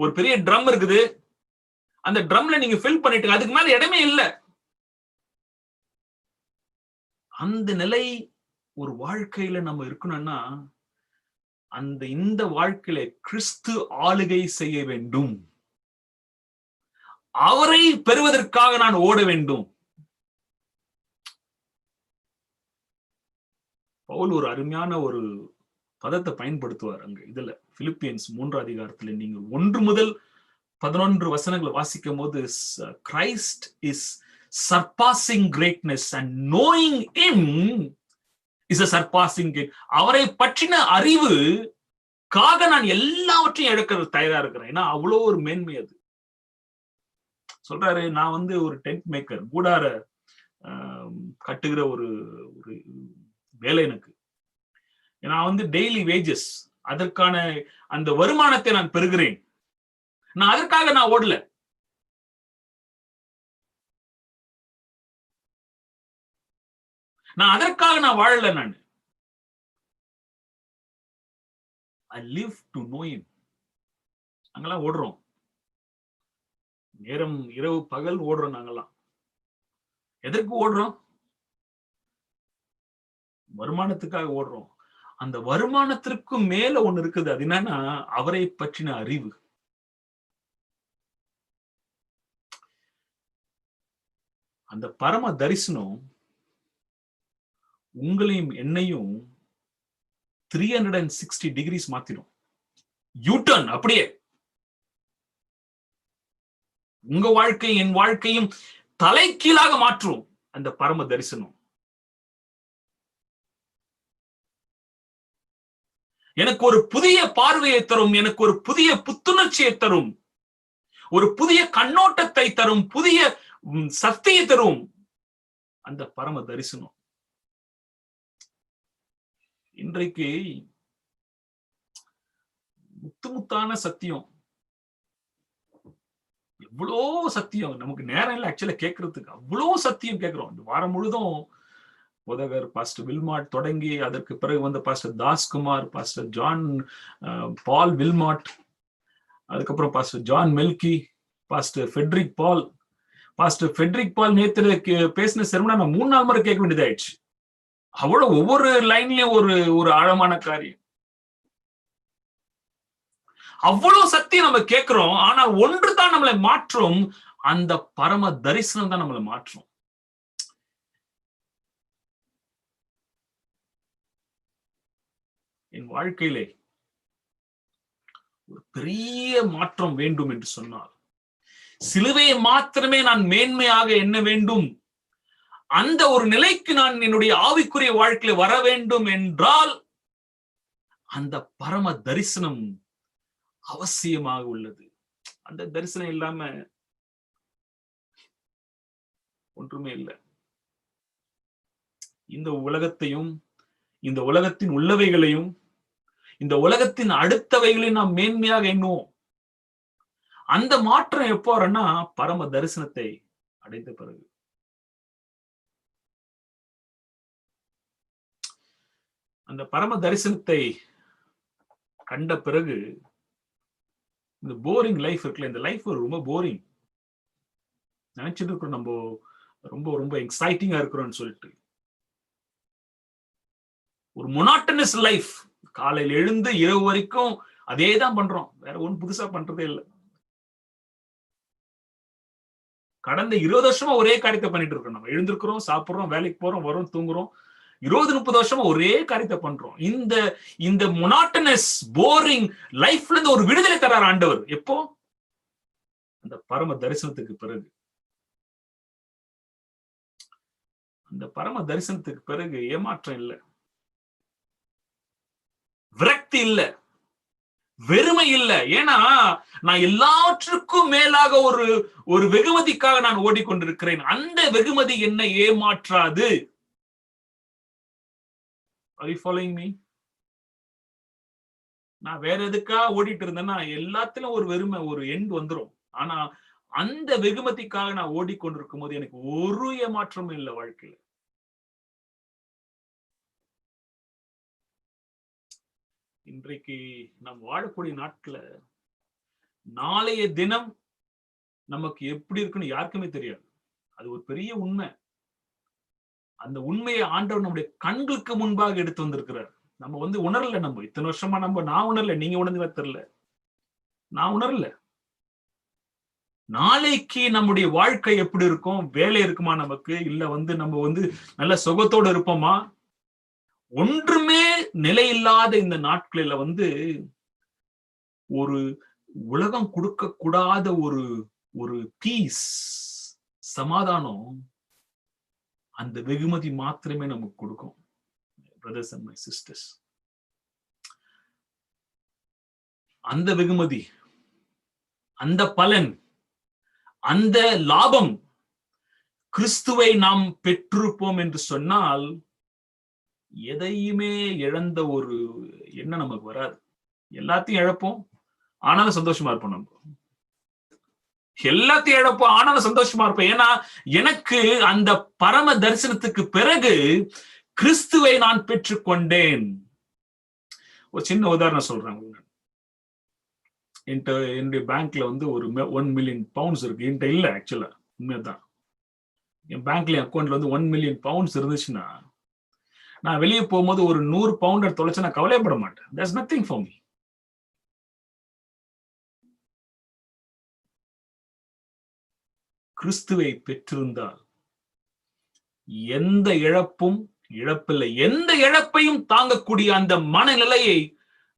ஒரு பெரிய ட்ரம் இருக்குது, அந்த ட்ரம்ல நீங்க ஃபில் பண்ணிட்டு அதுக்கு மேல இடமே இல்லை. அந்த நிலை ஒரு வாழ்க்கையில நம்ம இருக்கணும்னா, இந்த வாழ்க்கையில கிறிஸ்து ஆளுகை செய்ய வேண்டும், அவரை பெறுவதற்காக நான் ஓட வேண்டும். பவுல் ஒரு அருமையான ஒரு பதத்தை பயன்படுத்துவார் அங்க இதுல. பிலிப்பியன்ஸ் 3 அதிகாரத்துல நீங்க 1 முதல் 11 வசனங்களை வாசிக்கும் போது, Christ is surpassing greatness and knowing him is a surpassing great. அவரை பற்றின அறிவுக்காக நான் எல்லாவற்றையும் இழக்கிறது தயாரா இருக்கிறேன். ஏன்னா அவ்வளோ ஒரு மேன்மை அது. சொல்றாரு, நான் ஒரு டென்ட் மேக்கர், கூடார கட்டுகிற ஒரு வேலை எனக்கு. நான் டெய்லி வேஜஸ், அதற்கான அந்த வருமானத்தை நான் பெறுகிறேன். நான் அதற்காக நான் ஓடல. நான் அதற்காக நான் வாழல. நான் I live to know him. நாங்கெல்லாம் ஓடுறோம், நேரம் இரவு பகல் ஓடுறோம். நாங்கெல்லாம் எதற்கு ஓடுறோம்? வருமானத்துக்காக ஓடுறோம். அந்த வருமானத்திற்கு மேல ஒண்ணு இருக்குது, அது என்னன்னா அவரை பற்றின அறிவு. அந்த பரம தரிசனம் உங்களையும் என்னையும் 360 டிகிரிஸ் மாத்திடும். யூட்டர்ன் அப்படியே உங்க வாழ்க்கை என் வாழ்க்கையும் தலைகீழாக மாற்றும் அந்த பரம தரிசனம். எனக்கு ஒரு புதிய பார்வையை தரும், எனக்கு ஒரு புதிய புத்துணர்ச்சியை தரும், ஒரு புதிய கண்ணோட்டத்தை தரும், புதிய சக்தியை தரும் அந்த பரம தரிசனம். இன்றைக்கு முத்தான சத்தியம், எவ்வளோ சத்தியம், நமக்கு நேரம் இல்லை ஆக்சுவலா கேட்கறதுக்கு. அவ்வளோ சத்தியம் கேட்கிறோம். இந்த வாரம் முழுதும் போதகர் பாஸ்டர் வில்மாட் தொடங்கி அதற்கு பிறகு வந்து pastor Daskumar, pastor John Paul Wilmot, அதுக்கப்புறம் pastor John Melki, pastor Fredrick Paul. Pastor Fredrick Paul நேத்துல பேசின செர்மனா நான் 3-4 முறை கேட்க வேண்டியதாயிடுச்சு. அவ்வளவு ஒவ்வொரு லைன்லயும் ஒரு ஆழமான காரியம். அவ்வளவு சக்தி நம்ம கேட்கிறோம். ஆனா ஒன்று தான் நம்மளை மாற்றும், அந்த பரம தரிசனம் தான் நம்மளை மாற்றும். என் வாழ்க்கையிலே ஒரு பெரிய மாற்றம் வேண்டும் என்று சொன்னால், சிலுவையை மாத்திரமே நான் மேன்மையாக எண்ண வேண்டும், அந்த ஒரு நிலைக்கு நான் என்னுடைய ஆவிக்குரிய வாழ்க்கையில வர வேண்டும் என்றால் அந்த பரம தரிசனம் அவசியமாக உள்ளது. அந்த தரிசனம் இல்லாம ஒன்றுமே இல்லை. இந்த உலகத்தையும் இந்த உலகத்தின் உள்ளவைகளையும் இந்த உலகத்தின் அடுத்தவைகளையும் நாம் மேன்மையாக எண்ணுவோம். அந்த மாற்றம் எப்போ வரன்னா பரம தரிசனத்தை அடைந்த பிறகு. அந்த பரம தரிசனத்தை கண்ட பிறகு இந்த போரிங் லைஃப் இருக்குல்ல, இந்த லைஃப் ரொம்ப போரிங் நினைச்சிட்டு இருக்கிறோம், நம்ம ரொம்ப ரொம்ப எக்ஸைட்டிங்கா இருக்கிறோம்னு சொல்லிட்டு. ஒரு மொனாட்டனஸ் லைஃப், காலையில் எழுந்து இரவு வரைக்கும் அதே தான் பண்றோம், வேற ஒன்றும் புதுசா பண்றதே இல்லை. கடந்த 20 வருஷமா ஒரே காரியத்தை பண்ணிட்டு இருக்கோம். நம்ம எழுந்திருக்கிறோம், சாப்பிடுறோம், வேலைக்கு போறோம், வரோம், தூங்குறோம். 20-30 வருஷமா ஒரே காரியத்தை பண்றோம். இந்த மொனாட்டனஸ் போரிங் லைஃப்ல இருந்து ஒரு விடுதலை தரார் ஆண்டவர். எப்போ? அந்த பரம தரிசனத்துக்கு பிறகு. அந்த பரம தரிசனத்துக்கு பிறகு ஏமாற்றம் இல்லை, விரக்தி இல்ல, வெறுமை இல்ல. ஏன்னா நான் எல்லாவற்றுக்கும் மேலாக ஒரு வெகுமதிக்காக நான் ஓடிக்கொண்டிருக்கிறேன். அந்த வெகுமதி என்னை ஏமாற்றாது. Are you following me? நான் வேற எதுக்கா ஓடிட்டு இருந்தேன்னா எல்லாத்திலும் ஒரு வெறுமை, ஒரு எண்ட் வந்துரும். ஆனா அந்த வெகுமதிக்காக நான் ஓடிக்கொண்டிருக்கும் போது எனக்கு ஒரு ஏமாற்றமும் இல்லை வாழ்க்கையில. இன்றைக்கு நாம் வாழக்கூடிய நாட்கள நாளைய தினம் நமக்கு எப்படி இருக்குன்னு யாருக்குமே தெரியாது. அது ஒரு பெரிய உண்மை. அந்த உண்மையை ஆண்டவர் நம்முடைய கண்களுக்கு முன்பாக எடுத்து வந்திருக்கிறார். நம்ம உணரல. நம்ம இத்தனை வருஷமா நான் உணரல, நீங்க உணர்ந்து தெரியல, நான் உணரல. நாளைக்கு நம்முடைய வாழ்க்கை எப்படி இருக்கும்? வேலை இருக்குமா நமக்கு? இல்ல நம்ம நல்ல சுகத்தோடு இருப்போமா? ஒன்றுமே நிலையில்லாத இந்த நாட்களில ஒரு உலகம் கொடுக்க கூடாத ஒரு பீஸ், சமாதானம், அந்த வெகுமதி மாத்திரமே நமக்கு கொடுக்கும். brothers and my sisters, அந்த வெகுமதி, அந்த பலன், அந்த லாபம் கிறிஸ்துவை நாம் பெற்றிருப்போம் என்று சொன்னால் எதையுமே இழந்த ஒரு எண்ணம் நமக்கு வராது. எல்லாத்தையும் இழப்போம், ஆனாலும் சந்தோஷமா இருப்போம். நம்ம எல்லாத்தையும் இழப்போம், ஆனாலும் சந்தோஷமா இருப்போம். ஏன்னா எனக்கு அந்த பரம தரிசனத்துக்கு பிறகு கிறிஸ்துவை நான் பெற்றுக்கொண்டேன். ஒரு சின்ன உதாரணம் சொல்றேன். என்னுடைய பேங்க்ல ஒரு 1 மில்லியன் பவுண்ட்ஸ் இருக்கு. என்கிட்ட இல்ல, ஆக்சுவலா உண்மைதான். என் பேங்க்ல அக்கௌண்ட்ல 1 மில்லியன் பவுண்ட்ஸ் இருந்துச்சுன்னா நான் வெளியே போகும்போது ஒரு 100 பவுண்டர் தொலைச்சு நான் கவலைப்பட மாட்டேன். There's nothing for me. கிறிஸ்துவை பெற்றிருந்தால் எந்த இழப்பும் இழப்பில்லை, எந்த இழப்பையும் தாங்கக்கூடிய அந்த மனநிலையை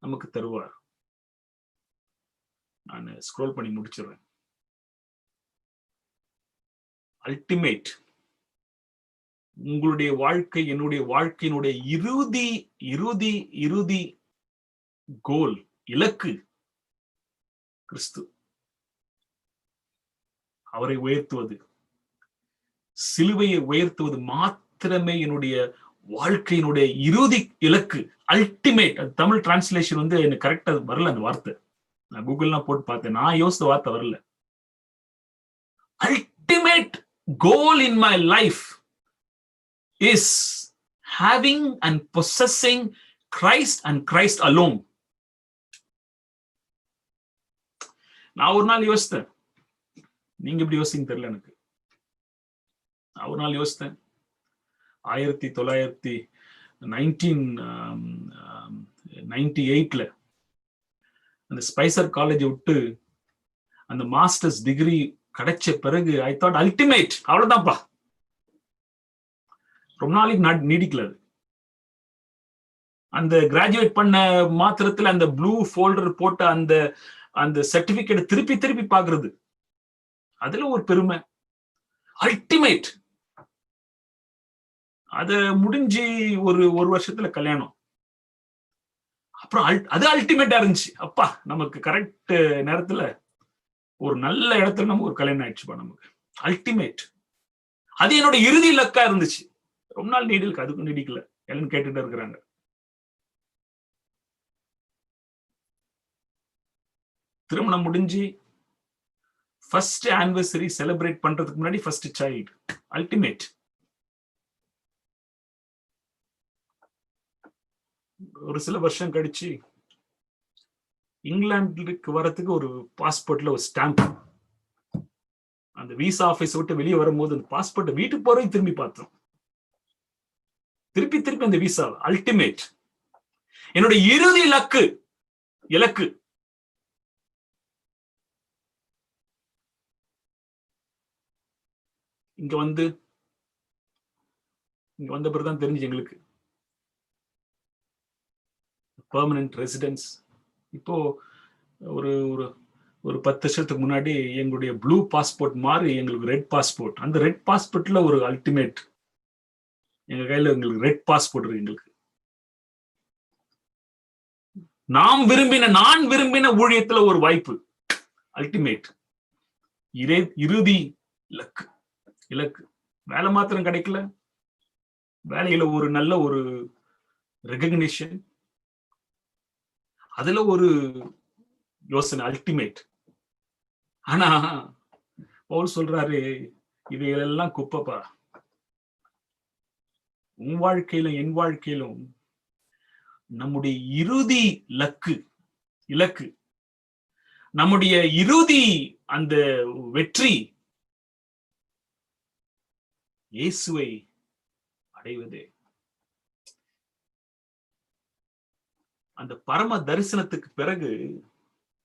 நமக்கு தருவார். நான் ஸ்க்ரோல் பண்ணி முடிச்சிடுறேன். அல்டிமேட், உங்களுடைய வாழ்க்கை, என்னுடைய வாழ்க்கையினுடைய இறுதி இறுதி இறுதி கோல், இலக்கு கிறிஸ்து. அவரை உயர்த்துவது, சிலுவையை உயர்த்துவது மாத்திரமே என்னுடைய வாழ்க்கையினுடைய இறுதி இலக்கு, அல்டிமேட். தமிழ் டிரான்ஸ்லேஷன் வந்து எனக்கு கரெக்டா வரல அந்த வார்த்தை. நான் கூகுள்லாம் போட்டு பார்த்தேன், நான் யோசித்த வார்த்தை வரல. Ultimate goal in my life is having and possessing Christ and Christ alone. நான் ஒரு நாள் யோசித்தேன், நீங்க எப்படி யோசிங்க தெரியல எனக்கு. நான் ஒரு நாள் யோசித்தேன், 1998 அந்த ஸ்பைசர் காலேஜ் விட்டு அந்த மாஸ்டர்ஸ் டிகிரி கிடைச்ச பிறகு ஐ தாட் அல்டிமேட், அவ்வளவுதான்ப்பா. ரொம்ப நாளைக்கு நீடிக்கல. அந்த கிராஜுவேட் பண்ண மாத்திரத்துல அந்த ப்ளூ ஃபோல்டர் போட்ட அந்த அந்த சர்டிபிகேட் திருப்பி திருப்பி பாக்குறது, அதுல ஒரு பெருமை. அல்டிமேட். அது முடிஞ்சு ஒரு வருஷத்துல கல்யாணம். அப்புறம் அது அல்டிமேட்டா இருந்துச்சு. அப்பா, நமக்கு கரெக்ட் நேரத்துல ஒரு நல்ல இடத்துல நம்ம ஒரு கல்யாணம் ஆயிடுச்சுப்பா நமக்கு. அல்டிமேட். அது என்னோட இறுதி இலக்கா இருந்துச்சு. ரொம்ப நாள் நீடிக்கு, அதுக்கும் நீடிக்கல. எல்லாம் கேட்டுட்டு இருக்கிறாங்க. திருமணம் முடிஞ்சு ஃபர்ஸ்ட் ஆனிவர்சரி செலிப்ரேட் பண்றதுக்கு முன்னாடி ஃபர்ஸ்ட் சைல்டு, அல்டிமேட். ஒரு சில வருஷம் கழிச்சு இங்கிலாந்துக்கு வரத்துக்கு ஒரு பாஸ்போர்ட்ல ஒரு ஸ்டாம்ப். அந்த விசா ஆபீஸ் விட்டு வெளியே வரும்போது அந்த பாஸ்போர்ட் வீட்டுக்கு போறதை திரும்பி பார்த்தோம். திருப்பி திருப்பி அந்த விசா. அல்டிமேட். என்னுடைய இறுதி இலக்கு. இங்க வந்த பிறகுதான் தெரிஞ்சு எங்களுக்கு பெர்மனன்ட் ரெசிடென்ஸ். இப்போ ஒரு ஒரு 10 வருஷத்துக்கு முன்னாடி எங்களுடைய ப்ளூ பாஸ்போர்ட் மாறி எங்களுக்கு ரெட் பாஸ்போர்ட். அந்த ரெட் பாஸ்போர்ட்ல ஒரு அல்டிமேட். எங்க கையில எங்களுக்கு ரெட் பாஸ்போர்ட் இருக்கு. எங்களுக்கு நான் விரும்பின ஊழியத்துல ஒரு வாய்ப்பு, அல்டிமேட். இறுதி இலக்கு. வேலை மாத்திரம் கிடைக்கல, வேலையில ஒரு நல்ல ஒரு ரெகக்னிஷன், அதுல ஒரு யோசனை, அல்டிமேட். ஆனா பவுல் சொல்றாரு, இவைகளெல்லாம் குப்பப்பா. உன் வாழ்க்கையிலும் என் வாழ்க்கையிலும் நம்முடைய இறுதி இலக்கு, நம்முடைய இறுதி அந்த வெற்றி இயேசுவை அடைவதே. அந்த பரம தரிசனத்துக்கு பிறகு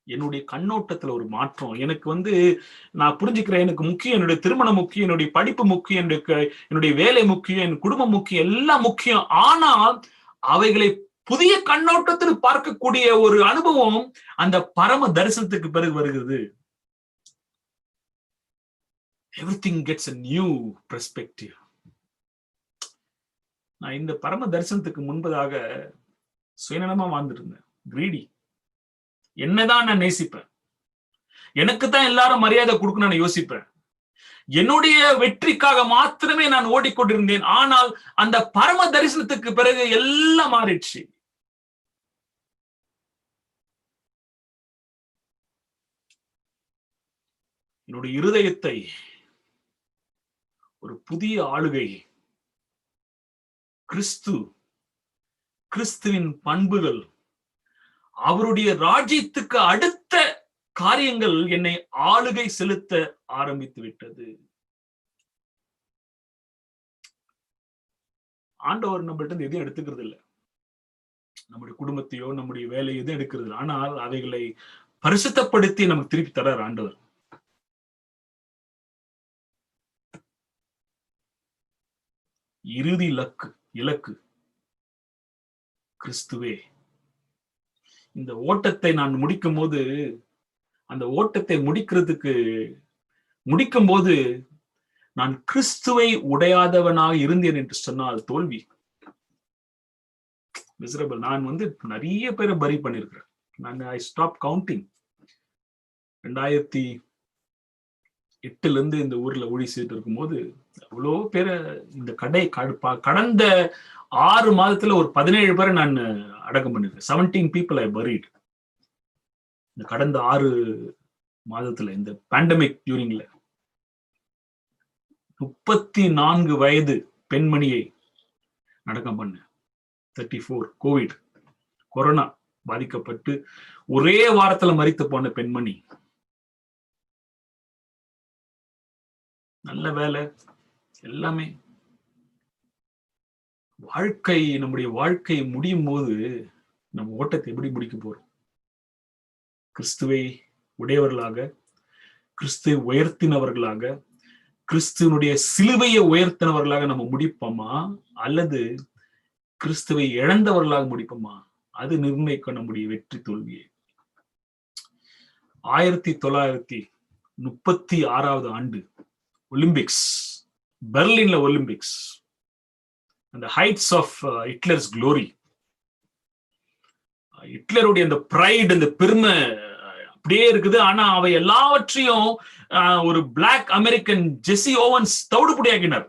என்னுடைய கண்ணோட்டத்துல ஒரு மாற்றம். எனக்கு நான் புரிஞ்சுக்கிறேன், எனக்கு முக்கியம் என்னுடைய திருமணம் முக்கியம், என்னுடைய படிப்பு முக்கியம், என்னுடைய வேலை முக்கியம், என் குடும்பம் முக்கியம், எல்லாம் முக்கியம். ஆனால் அவைகளை புதிய கண்ணோட்டத்தில் பார்க்கக்கூடிய ஒரு அனுபவம் அந்த பரம தரிசனத்துக்கு பிறகு வருகிறது. Everything gets a new perspective. நான் இந்த பரம தரிசனத்துக்கு முன்பதாக சுயநலமா வாழ்ந்துட்டு இருந்தேன். கிரீடி. என்னதான் நான் நேசிப்பேன், எனக்கு தான் எல்லாரும் மரியாதை கொடுக்கணும்னு யோசிப்பேன். என்னுடைய வெற்றிக்காக மாத்திரமே நான் ஓடிக்கொண்டிருந்தேன். ஆனால் அந்த பரம தரிசனத்துக்கு பிறகு எல்லாம் மாறிடுச்சு. என்னுடைய இருதயத்தை ஒரு புதிய ஆளுகை, கிறிஸ்துவின் பண்புகள், அவருடைய ராஜ்யத்துக்கு அடுத்த காரியங்கள் என்னை ஆளுகை செலுத்த ஆரம்பித்து விட்டது. ஆண்டவர் நம்மள்ட்ட எதையும் எடுத்துக்கிறது இல்லை, நம்முடைய குடும்பத்தையோ நம்முடைய வேலையோ எதுவும் எடுக்கிறது இல்லை. ஆனால் அவைகளை பரிசுத்தப்படுத்தி நமக்கு திருப்பி தர்றார் ஆண்டவர். இறுதி இலக்கு கிறிஸ்துவே. இந்த ஓட்டத்தை நான் முடிக்கும் போது அந்த ஓட்டத்தை முடிக்கும் போது நான் கிறிஸ்துவை உடையாதவனாக இருந்தேன் என்று சொன்னால் தோல்வி. மிசரபிள். நான் நிறைய பேரை பரி பண்ணிருக்கிறேன். நான் ஐ ஸ்டாப் கவுண்டிங். 2008 இந்த ஊர்ல ஊழி செய்து இருக்கும்போது அவ்வளோ பேரை இந்த கடந்த 6 மாதத்துல ஒரு 17 பேரை நான் அடக்கம் பண்ணிருக்கேன். 17 people I buried. இந்த கடந்த 6 மாதத்துல இந்த பேண்டமிக் டியூரிங்ல 34 வயது பெண்மணியை அடக்கம் பண்ண. 34 கோவிட் கொரோனா பாதிக்கப்பட்டு ஒரே வாரத்துல மரித்து போன பெண்மணி. நல்ல வேலை எல்லாமே. நம்முடைய வாழ்க்கை முடியும் போது நம்ம ஓட்டத்தை எப்படி முடிக்க போறோம்? கிறிஸ்துவை உடையவர்களாக, கிறிஸ்துவை உயர்த்தினவர்களாக, கிறிஸ்துவனுடைய சிலுவையை உயர்த்தினவர்களாக நம்ம முடிப்போமா, அல்லது கிறிஸ்துவை இழந்தவர்களாக முடிப்போமா? அது நிர்ணயிக்க நம்முடைய வெற்றி தோல்வியை. 1936 ஆண்டு ஒலிம்பிக்ஸ், பெர்லின்ல ஒலிம்பிக்ஸ், அந்த ஹைட்ஸ் ஆஃப் ஹிட்லர்ஸ் க்ளோரி, ஹிட்லருடைய அந்த பிரைட், அந்த பெருமை அப்படியே இருக்குது. ஆனா அவை எல்லாவற்றையும் ஒரு பிளாக் அமெரிக்கன் ஜெசி ஓவன்ஸ் தவிடுபடியாக்கினார்.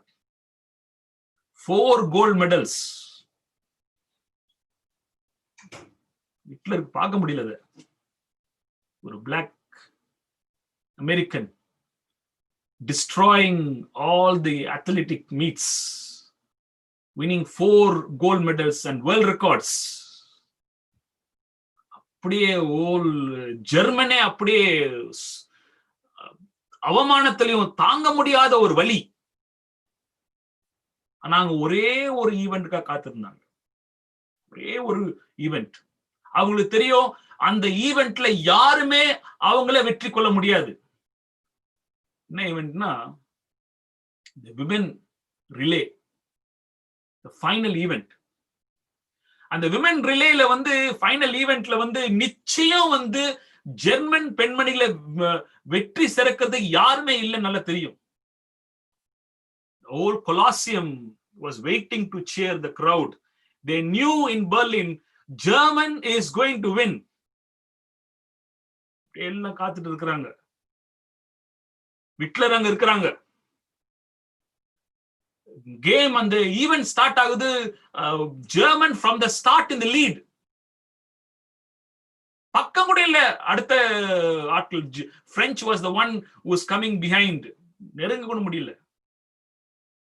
4 கோல்ட் மெடல்ஸ். ஹிட்லருக்கு பார்க்க முடியல. ஒரு black American destroying all the athletic meets, winning 4 gold medals and world records. அப்படியே ஓல் ஜெர்மனே அப்படியே அவமானத்திலையும் தாங்க முடியாத ஒரு வலி. ஆனாங்க ஒரே ஒரு ஈவெண்ட்காக காத்திருந்தாங்க. ஒரே ஒரு ஈவெண்ட். அவங்களுக்கு தெரியும் அந்த ஈவெண்ட்ல யாருமே அவங்கள வெற்றி கொள்ள முடியாது. என்ன ஈவெண்ட்னா the women relay, the final event. அந்த விமன் ரிலேல ஃபைனல் ஈவெண்ட்ல நிச்சயம் ஜெர்மன் பெண்மணிகளை வெற்றி சிறக்கிறது யாருமே இல்லை, நல்லா தெரியும். The whole Colosseum was waiting to cheer the crowd. They knew in Berlin German is going to win. எல்லாம் காத்துட்டு இருக்கிறாங்க. ஹிட்லர் அங்க இருக்கிறாங்க. கேம் அந்த ஈவென்ட் ஸ்டார்ட் ஆகுது. German from the start in the lead. பக்கம் கூட இல்ல. அடுத்த ஆட்கள் French was the one who was coming behind. நெருங்க கூட முடியல.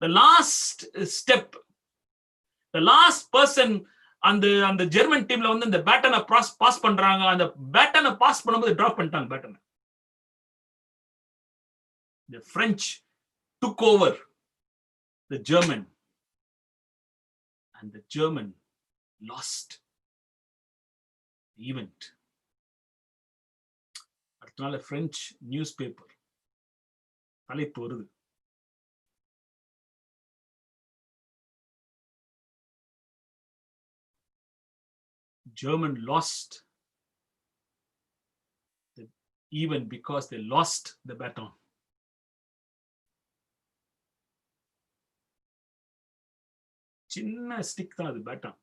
The last step, the last person அந்த ஜெர்மன் டீம்ல இந்த பேட்டனை பாஸ் பண்றாங்க. அந்த பேட்டனை பாஸ் பண்ணும்போது டிராப் பண்ணிட்டாங்க பேட்டனை. The French took over the German and the German lost the event. அடுத்த நாள் French newspaper தலைப்பு வருது. German lost the event because they lost the baton. சின்ன ஸ்டிக் தான் அது, பேட்டன்.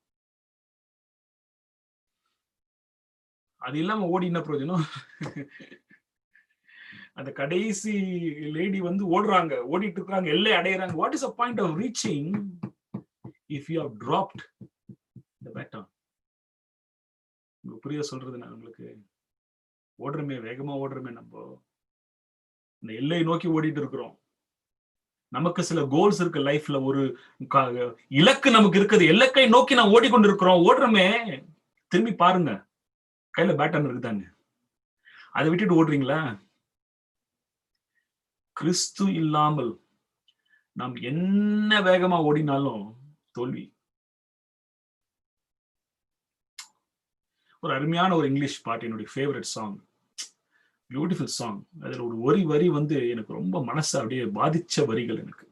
அது இல்லாம ஓடி என்ன பிரயோஜனம்? அந்த கடைசி லேடி ஓடுறாங்க, ஓடிட்டு இருக்காங்க, எல்லை அடையறாங்க. What is the point of reaching if you have dropped the baton? புரிய சொல்றது நான் உங்களுக்கு. ஓடுறமே, வேகமா ஓடுறமே, நம்ம இந்த எல்லையை நோக்கி ஓடிட்டு இருக்கிறோம். நமக்கு சில கோல்ஸ் இருக்கு லைஃப்ல, ஒரு இலக்கு நமக்கு இருக்குது. இலக்கை நோக்கி நான் ஓடிக்கொண்டிருக்கிறோம். ஓடுறமே, திரும்பி பாருங்க, கையில பேட்டன் இருக்குதாங்க. அதை விட்டுட்டு ஓடுறீங்களா? கிறிஸ்து இல்லாமல் நாம் என்ன வேகமா ஓடினாலும் தோல்வி. ஒரு அருமையான ஒரு இங்கிலீஷ் பாட்டு, என்னுடைய ஃபேவரட் சாங், பியூட்டிஃபுல் சாங். அதுல ஒரு வரி எனக்கு ரொம்ப மனசு அப்படியே பாதிச்ச வரிகள் எனக்கு.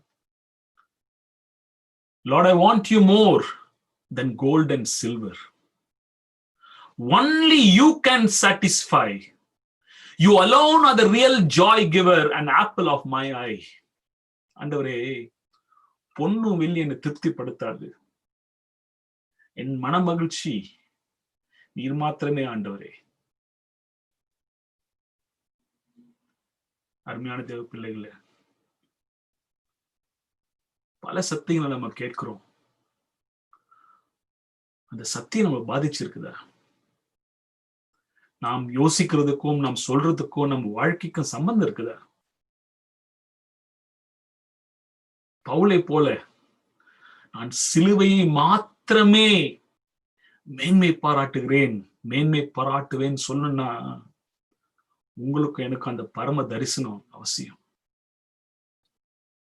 Lord, I want you more than gold and silver. Only you can satisfy. You alone are the real joy giver and apple of my eye. ஆண்டவரே, பொன்னும் வெள்ளி என்னை திருப்திப்படுத்தாது. என் மன மகிழ்ச்சி நீர் மாத்திரமே ஆண்டவரே. அருமையான தேவ பிள்ளைகளே, பல சத்தியங்களை நம்ம கேட்கிறோம். அந்த சத்தியம் நம்ம பாதிச்சிருக்குதா? நாம் யோசிக்கிறதுக்கும் நாம் சொல்றதுக்கும் நம்ம வாழ்க்கைக்கும் சம்பந்தம் இருக்குதா? பவுலை போல நான் சிலுவையை மாத்திரமே மேன்மை பாராட்டுகிறேன், மேன்மை பாராட்டுவேன் சொல்லணும்னா உங்களுக்கு எனக்கு அந்த பரம தரிசனம் அவசியம்.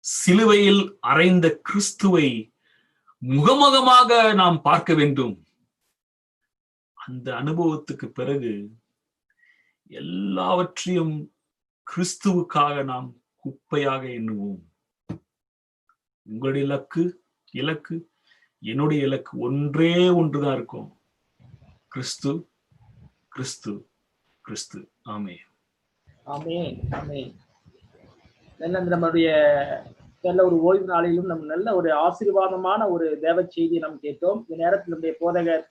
சிலுவையில் அறைந்த கிறிஸ்துவை முகமுகமாக நாம் பார்க்க வேண்டும். அந்த அனுபவத்துக்கு பிறகு எல்லாவற்றையும் கிறிஸ்துவுக்காக நாம் குப்பையாக எண்ணுவோம். உங்களுடைய இலக்கு என்னுடைய இலக்கு ஒன்றே ஒன்றுதான் இருக்கும். கிறிஸ்து, கிறிஸ்து, கிறிஸ்து. ஆமென்.
ஆமென். ஆமென். நம்மளுடைய நல்ல ஒரு ஓய்வு நாளிலும் நம்ம நல்ல ஒரு ஆசீர்வாதமான ஒரு தேவ செய்தியை நாம் கேட்டோம். இந்த நேரத்தில் நம்முடைய போதகர்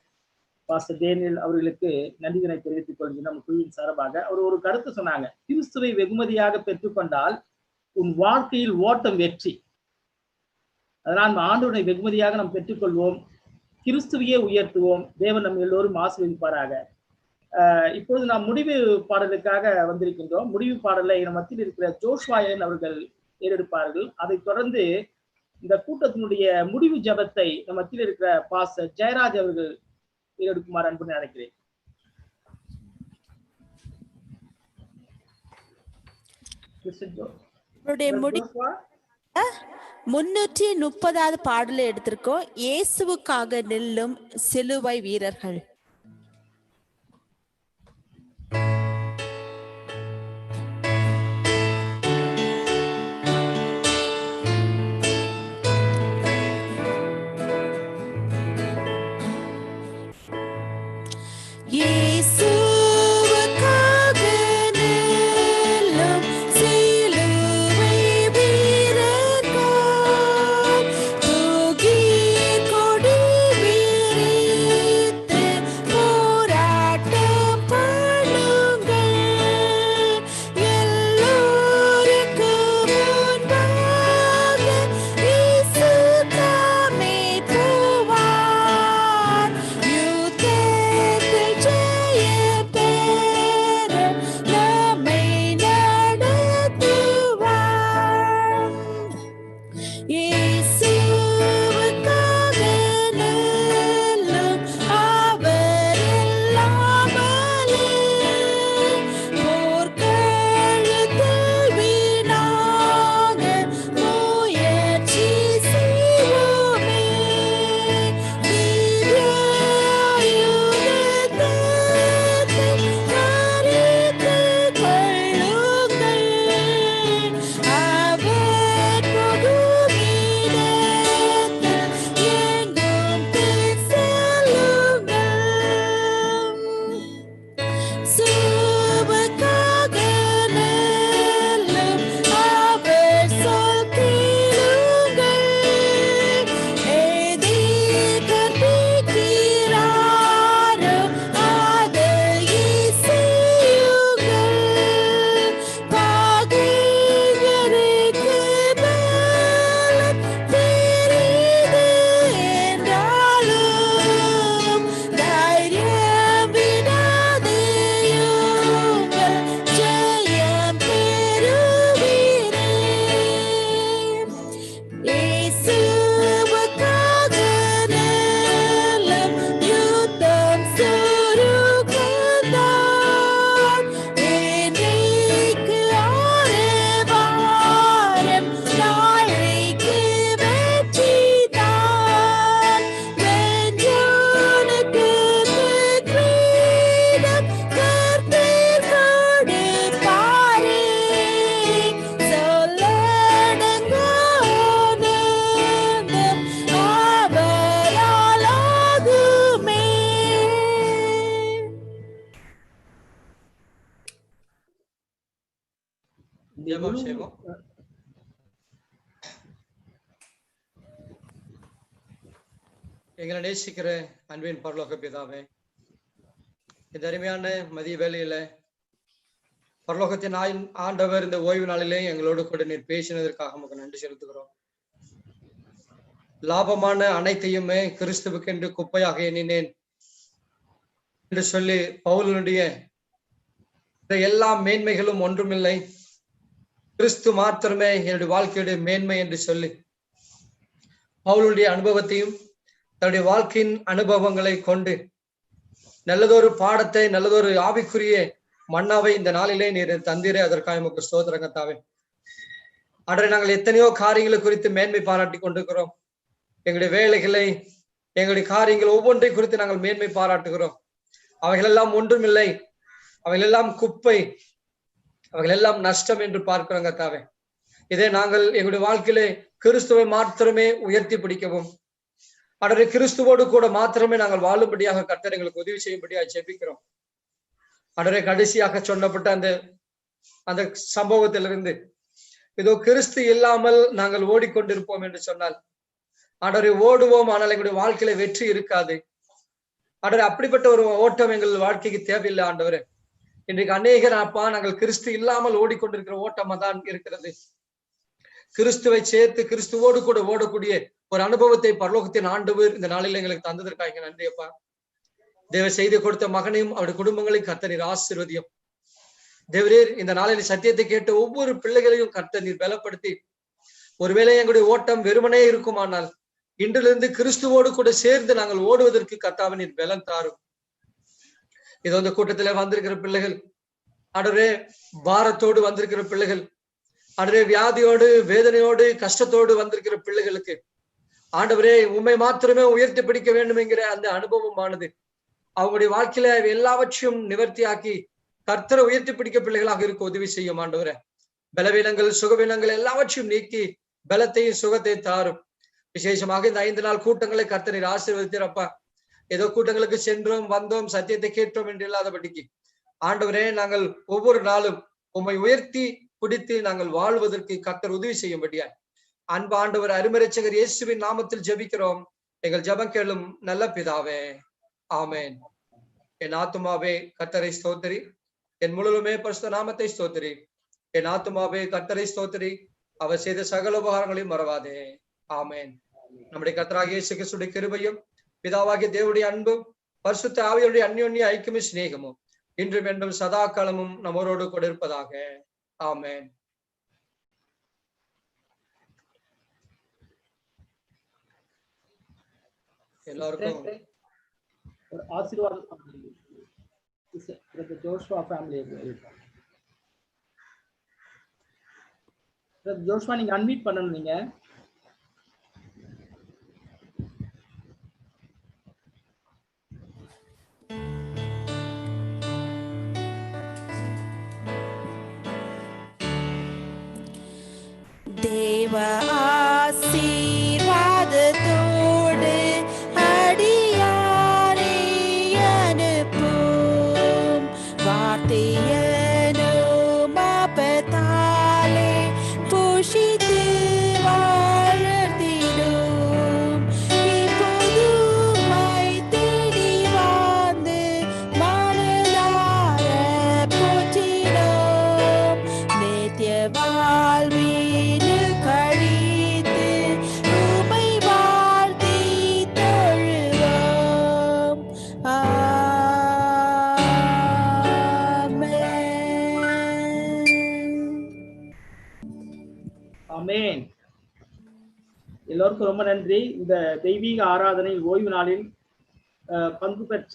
பாஸ்டர் டேனியல் அவர்களுக்கு நன்றிகளை தெரிவித்துக் கொள்கிறேன். நம்ம குழுவின் சார்பாக அவர் ஒரு கருத்து சொன்னாங்க. கிறிஸ்துவை வெகுமதியாக பெற்றுக்கொண்டால் உன் வாழ்க்கையில் ஓட்டம் வெற்றி. அதனால் நம்ம ஆண்டவனை வெகுமதியாக நாம் பெற்றுக்கொள்வோம், கிறிஸ்துவையே உயர்த்துவோம். தேவன் நம்ம எல்லோரும் ஆசீர்வதிப்பாராக. இப்பொழுது நாம் முடிவு பாடலுக்காக வந்திருக்கின்றோம். முடிவு பாடலை நம்ம மத்தியில் இருக்கிற ஜோஷ்வாயன் அவர்கள் ஏறெடுப்பார்கள். அதைத் தொடர்ந்து இந்த கூட்டத்தினுடைய முடிவு ஜபத்தை நம்ம மத்தியில் இருக்கிற பாஸ்டர் ஜெயராஜ் அவர்கள் ஏறெடுக்குமாறு அன்புடன் அழைக்கிறேன்.
முடிவு 330வது பாடலை எடுத்திருக்கோம். இயேசுவுக்காக நில்லும் சிலுவை வீரர்கள்.
Thank you. ஜெபம் செய்வோம். எங்களை நேசிக்கிற அன்பின் பரலோக பிதாவே, இந்த அருமையான மதிய வேளையில பரலோகத்தின் ஆண்டவர் இந்த ஓய்வு நாளிலே எங்களோடு கூட நீர் பேசினதற்காக நமக்கு நன்றி செலுத்துகிறோம். லாபமான அனைத்தையுமே கிறிஸ்துவுக்கு என்று குப்பையாக எண்ணினேன் என்று சொல்லி பவுலுடைய எல்லா மேன்மைகளும் ஒன்றுமில்லை, கிறிஸ்து மாத்திரமே என்னுடைய வாழ்க்கையுடைய மேன்மை என்று சொல்லி பவுலுடைய அனுபவத்தையும் தன்னுடைய வாழ்க்கையின் அனுபவங்களை கொண்டு நல்லதொரு பாடத்தை, நல்லதொரு ஆவிக்குரிய மன்னாவை இந்த நாளிலே நீர் தந்தீரே, அதற்காக நமக்கு ஸ்தோத்திரம் கர்த்தாவே. அன்றை நாங்கள் எத்தனையோ காரியங்களை குறித்து மேன்மை பாராட்டி கொண்டிருக்கிறோம். எங்களுடைய வேலைகளை, எங்களுடைய காரியங்கள் ஒவ்வொன்றை குறித்து நாங்கள் மேன்மை பாராட்டுகிறோம். அவைகளெல்லாம் ஒன்றுமில்லை, அவைகளெல்லாம் குப்பை, அவைகளெல்லாம் நஷ்டம் என்று பார்க்கிறோம் கர்த்தாவே. இதை நாங்கள் எங்களுடைய வாழ்க்கையிலே கிறிஸ்துவை மாத்திரமே உயர்த்தி பிடிக்கவும், அன்றைய கிறிஸ்துவோடு கூட மாத்திரமே நாங்கள் வாழும்படியாக கர்த்தர் எங்களுக்கு உதவி செய்யும்படியாக ஜெபிக்கிறோம். அன்றைய கடைசியாக சொன்னப்பட்ட அந்த சம்பவத்திலிருந்து இதோ கிறிஸ்து இல்லாமல் நாங்கள் ஓடிக்கொண்டிருப்போம் என்று சொன்னால் அன்றைய ஓடுவோம், ஆனால் எங்களுடைய வாழ்க்கையில வெற்றி இருக்காது. அன்றைய அப்படிப்பட்ட ஒரு ஓட்டம் எங்கள் வாழ்க்கைக்கு தேவையில்லை ஆண்டவரே. இன்றைக்கு அநேகர் அப்பா நாங்கள் கிறிஸ்து இல்லாமல் ஓடிக்கொண்டிருக்கிற ஓட்டமா தான் இருக்கிறது. கிறிஸ்துவை சேர்த்து கிறிஸ்துவோடு கூட ஓடக்கூடிய ஒரு அனுபவத்தை பரலோகத்தின் ஆண்டவர் இந்த நாளில் எங்களுக்கு தந்ததற்காக நன்றி அப்பா. தேவ செய்தி கொடுத்த மகனையும் அவருடைய குடும்பங்களையும் கர்த்தர் நீர் ஆசீர்வதியும். தேவரீர் இந்த நாளில் சத்தியத்தை கேட்ட ஒவ்வொரு பிள்ளைகளையும் கர்த்தர் நீர் பலப்படுத்தி, ஒருவேளை எங்களுடைய ஓட்டம் வெறுமனே இருக்குமானால் இன்றிலிருந்து கிறிஸ்துவோடு கூட சேர்ந்து நாங்கள் ஓடுவதற்கு கர்த்தாவே நீர் பலன் தாரும். இது அந்த கூட்டத்திலே வந்திருக்கிற பிள்ளைகள், அடரே பாரத்தோடு வந்திருக்கிற பிள்ளைகள், அடரே வியாதியோடு வேதனையோடு கஷ்டத்தோடு வந்திருக்கிற பிள்ளைகளுக்கு ஆண்டவரே உண்மை மாத்திரமே உயர்த்தி பிடிக்க வேண்டும் என்கிற அந்த அனுபவமானது அவங்களுடைய வாழ்க்கையில எல்லாவற்றையும் நிவர்த்தியாக்கி கர்த்தரை உயர்த்தி பிடிக்க பிள்ளைகளாக இருக்க உதவி செய்யும் ஆண்டவரே. பலவீனங்கள் சுகவீனங்கள் எல்லாவற்றையும் நீக்கி பலத்தையும் சுகத்தையும் தாரும். விசேஷமாக இந்த 5 நாள் கூட்டங்களை கர்த்தரை ஆசீர்வதித்திருப்பா. ஏதோ கூட்டங்களுக்கு சென்றோம் வந்தோம் சத்தியத்தை கேட்டோம் என்று இல்லாதபடிக்கு ஆண்டவரே நாங்கள் ஒவ்வொரு நாளும் உம்மை உயர்த்தி பிடித்து நாங்கள் வாழ்வதற்கு கர்த்தர் உதவி செய்யும்படியாய் அன்பு ஆண்டவர் அருமரட்சகர் இயேசுவின் நாமத்தில் ஜெபிக்கிறோம். எங்கள் ஜெபம் கேளும் நல்ல பிதாவே, ஆமென். என் ஆத்துமாவே கர்த்தரை ஸ்தோத்திரி, என் முழுவதுமே பரிசுத்த நாமத்தை ஸ்தோத்திரி. என் ஆத்துமாவே கர்த்தரை ஸ்தோத்திரி, அவர் செய்த சகல உபகாரங்களையும் மறவாதே. ஆமென். நம்முடைய கர்த்தராகிய இயேசு கிறிஸ்துவின் கிருபையும் பிதாவாகிய தேவனுடைய அன்பும் பரிசுத்த ஆவியுடைய அந்யோன்ய ஐக்கியமும் சிநேகமும் இன்றும் என்றும் சதா காலமும் நம்மோடு கூட இருப்பதாக. ஆமென். எல்லாருக்கும்
ஒரு ஆசீர்வாதம். ஜோஷ்வா ஃபேமிலி, ஜோஷ்வா நீங்க அன்மியூட் பண்ணணும். நீங்க
தேவ ஆசீர்வாதத்தோடு அடியாரை அனுப்பும், வார்த்தையனும் அப்பத்தாலே புஷித்து வாழ்த்திடும். இப்போதுமை தேடி வந்து மனதார போற்றிடும். நித்திய வாழ்வில் கழித்து உம்மை வாழ்த்தி தொழுவோம்.
ஆமென். எல்லோருக்கும் ரொம்ப நன்றி. இந்த தெய்வீக ஆராதனை ஓய்வு நாளில் பங்கு பெற்ற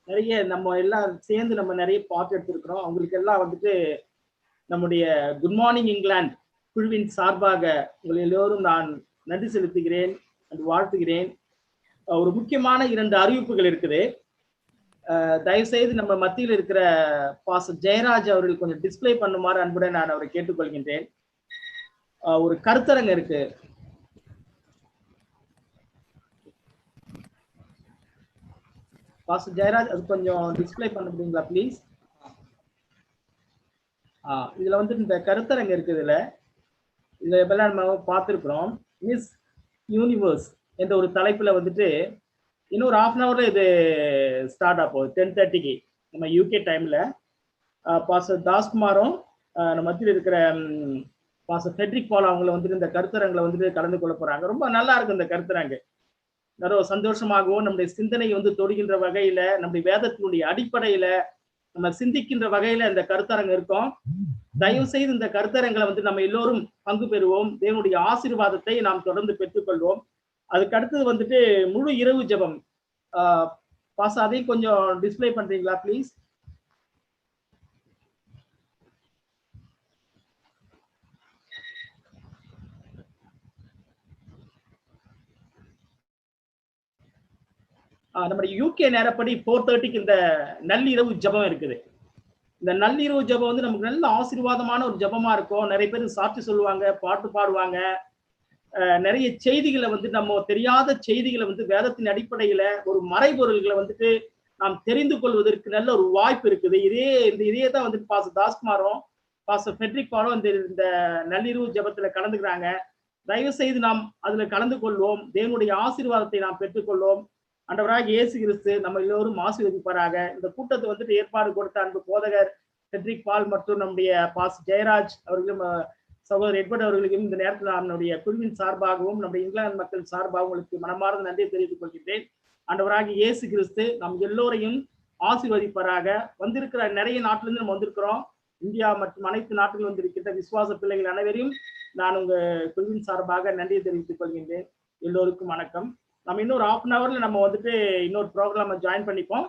நிறைய நம்ம எல்லாம் சேர்ந்து நம்ம நிறைய பாட்டு எடுத்திருக்கிறோம். அவங்களுக்கு எல்லாம் வந்துட்டு நம்முடைய குட் மார்னிங் இங்கிலாந்து குழுவின் சார்பாக உங்கள் எல்லோரும் நான் நன்றி செலுத்துகிறேன் and வாழ்த்துகிறேன். ஒரு முக்கியமான 2 அறிவிப்புகள் இருக்குது. தயவுசெய்து நம்ம மத்தியில் இருக்கிற பாஸ்டர் ஜெயராஜ் அவர்கள் கொஞ்சம் டிஸ்பிளே பண்ணுமாறு அன்புடன் நான் அவரை கேட்டுக்கொள்கின்றேன். ஒரு கருத்தரங்கு இருக்கு. பாஸ்டர் ஜெயராஜ் அது கொஞ்சம் டிஸ்பிளே பண்ண முடியுங்களா ப்ளீஸ்? இதுல வந்துட்டு இந்த கருத்தரங்கு இருக்குதுல, இதுல இப்பெல்லாம் நம்ம பார்த்திருக்கிறோம். மிஸ் யூனிவர்ஸ் என்ற ஒரு தலைப்புல வந்துட்டு இன்னொரு half அன் ஹவர்ல இது ஸ்டார்ட் ஆக போகுது. 10:30க்கு நம்ம யூகே டைம்ல பாஸ்டர் தாஸ்குமாரும் நம்ம மத்தியில் இருக்கிற பாஸ்டர் ஃபெட்ரிக் பால் அவங்கள வந்துட்டு இந்த கருத்தரங்களை வந்துட்டு கலந்து கொள்ள போறாங்க. ரொம்ப நல்லா இருக்கு இந்த கருத்தரங்கு. நிறைய சந்தோஷமாகவும் நம்முடைய சிந்தனையை வந்து தொடுகின்ற வகையில, நம்முடைய வேதத்தினுடைய அடிப்படையில நம்ம சிந்திக்கின்ற வகையில இந்த கருத்தரங்கு இருக்கும். தயவு செய்து இந்த கருத்தரங்களை வந்து நம்ம எல்லோரும் பங்கு பெறுவோம். தேவனுடைய ஆசீர்வாதத்தை நாம் தொடர்ந்து பெற்றுக்கொள்வோம். அதுக்கு அடுத்தது வந்துட்டு முழு இரவு ஜெபம். பாஸ் அதையும் கொஞ்சம் டிஸ்ப்ளே பண்றீங்களா ப்ளீஸ்? நம்முடைய யூகே நேரப்படி 4:30க்கு இந்த நள்ளிரவு ஜெபம் இருக்குது. இந்த நள்ளிரவு ஜெபம் வந்து நமக்கு நல்ல ஆசீர்வாதமான ஒரு ஜெபமா இருக்கும். நிறைய பேர் சாட்சி சொல்லுவாங்க, பாட்டு பாடுவாங்க. நிறைய செய்திகளை வந்து நம்ம தெரியாத செய்திகளை வந்து வேதத்தின் அடிப்படையில ஒரு மறைபொருள்களை வந்துட்டு நாம் தெரிந்து கொள்வதற்கு நல்ல ஒரு வாய்ப்பு இருக்குது. இதே தான் வந்துட்டு பாஸ்டர் தாஸ்குமாரும் பாஸ்டர் ஃபெட்ரிக் பாலும் இந்த நள்ளிரவு ஜெபத்துல கலந்துக்கிறாங்க. தயவு செய்து நாம் அதுல கலந்து கொள்வோம். தேவனுடைய ஆசீர்வாதத்தை நாம் பெற்றுக்கொள்வோம். ஆண்டவராக இயேசு கிறிஸ்து நம்ம எல்லோரும் ஆசீர்வதிப்பாராக. இந்த கூட்டத்தை வந்துட்டு ஏற்பாடு கொடுத்த அன்பு போதகர் ஃபெட்ரிக் பால் மற்றும் நம்முடைய பாஸ்டர் ஜெயராஜ் அவர்களும் சகோதரர் எட்வர்ட் அவர்களுக்கும் இந்த நேரத்தில் நம்முடைய குழுவின் சார்பாகவும் நம்முடைய இங்கிலாந்து மக்கள் சார்பாகவும் உங்களுக்கு மனமார்ந்த நன்றியை தெரிவித்துக் கொள்கிறேன். ஆண்டவராக இயேசு கிறிஸ்து நம் எல்லோரையும் ஆசீர்வதிப்பாராக. வந்திருக்கிற நிறைய நாட்டிலிருந்து நம்ம வந்திருக்கிறோம். இந்தியா மற்றும் அனைத்து நாட்டிலும் வந்திருக்கின்ற விசுவாச பிள்ளைகள் அனைவரையும் நான் உங்க குழுவின் சார்பாக நன்றியை தெரிவித்துக் கொள்கின்றேன். எல்லோருக்கும் வணக்கம். நம்ம இன்னொரு half அன் ஹவர்ல நம்ம வந்துட்டு இன்னொரு ப்ரோக்ராம் ஜாயின் பண்ணிப்போம்.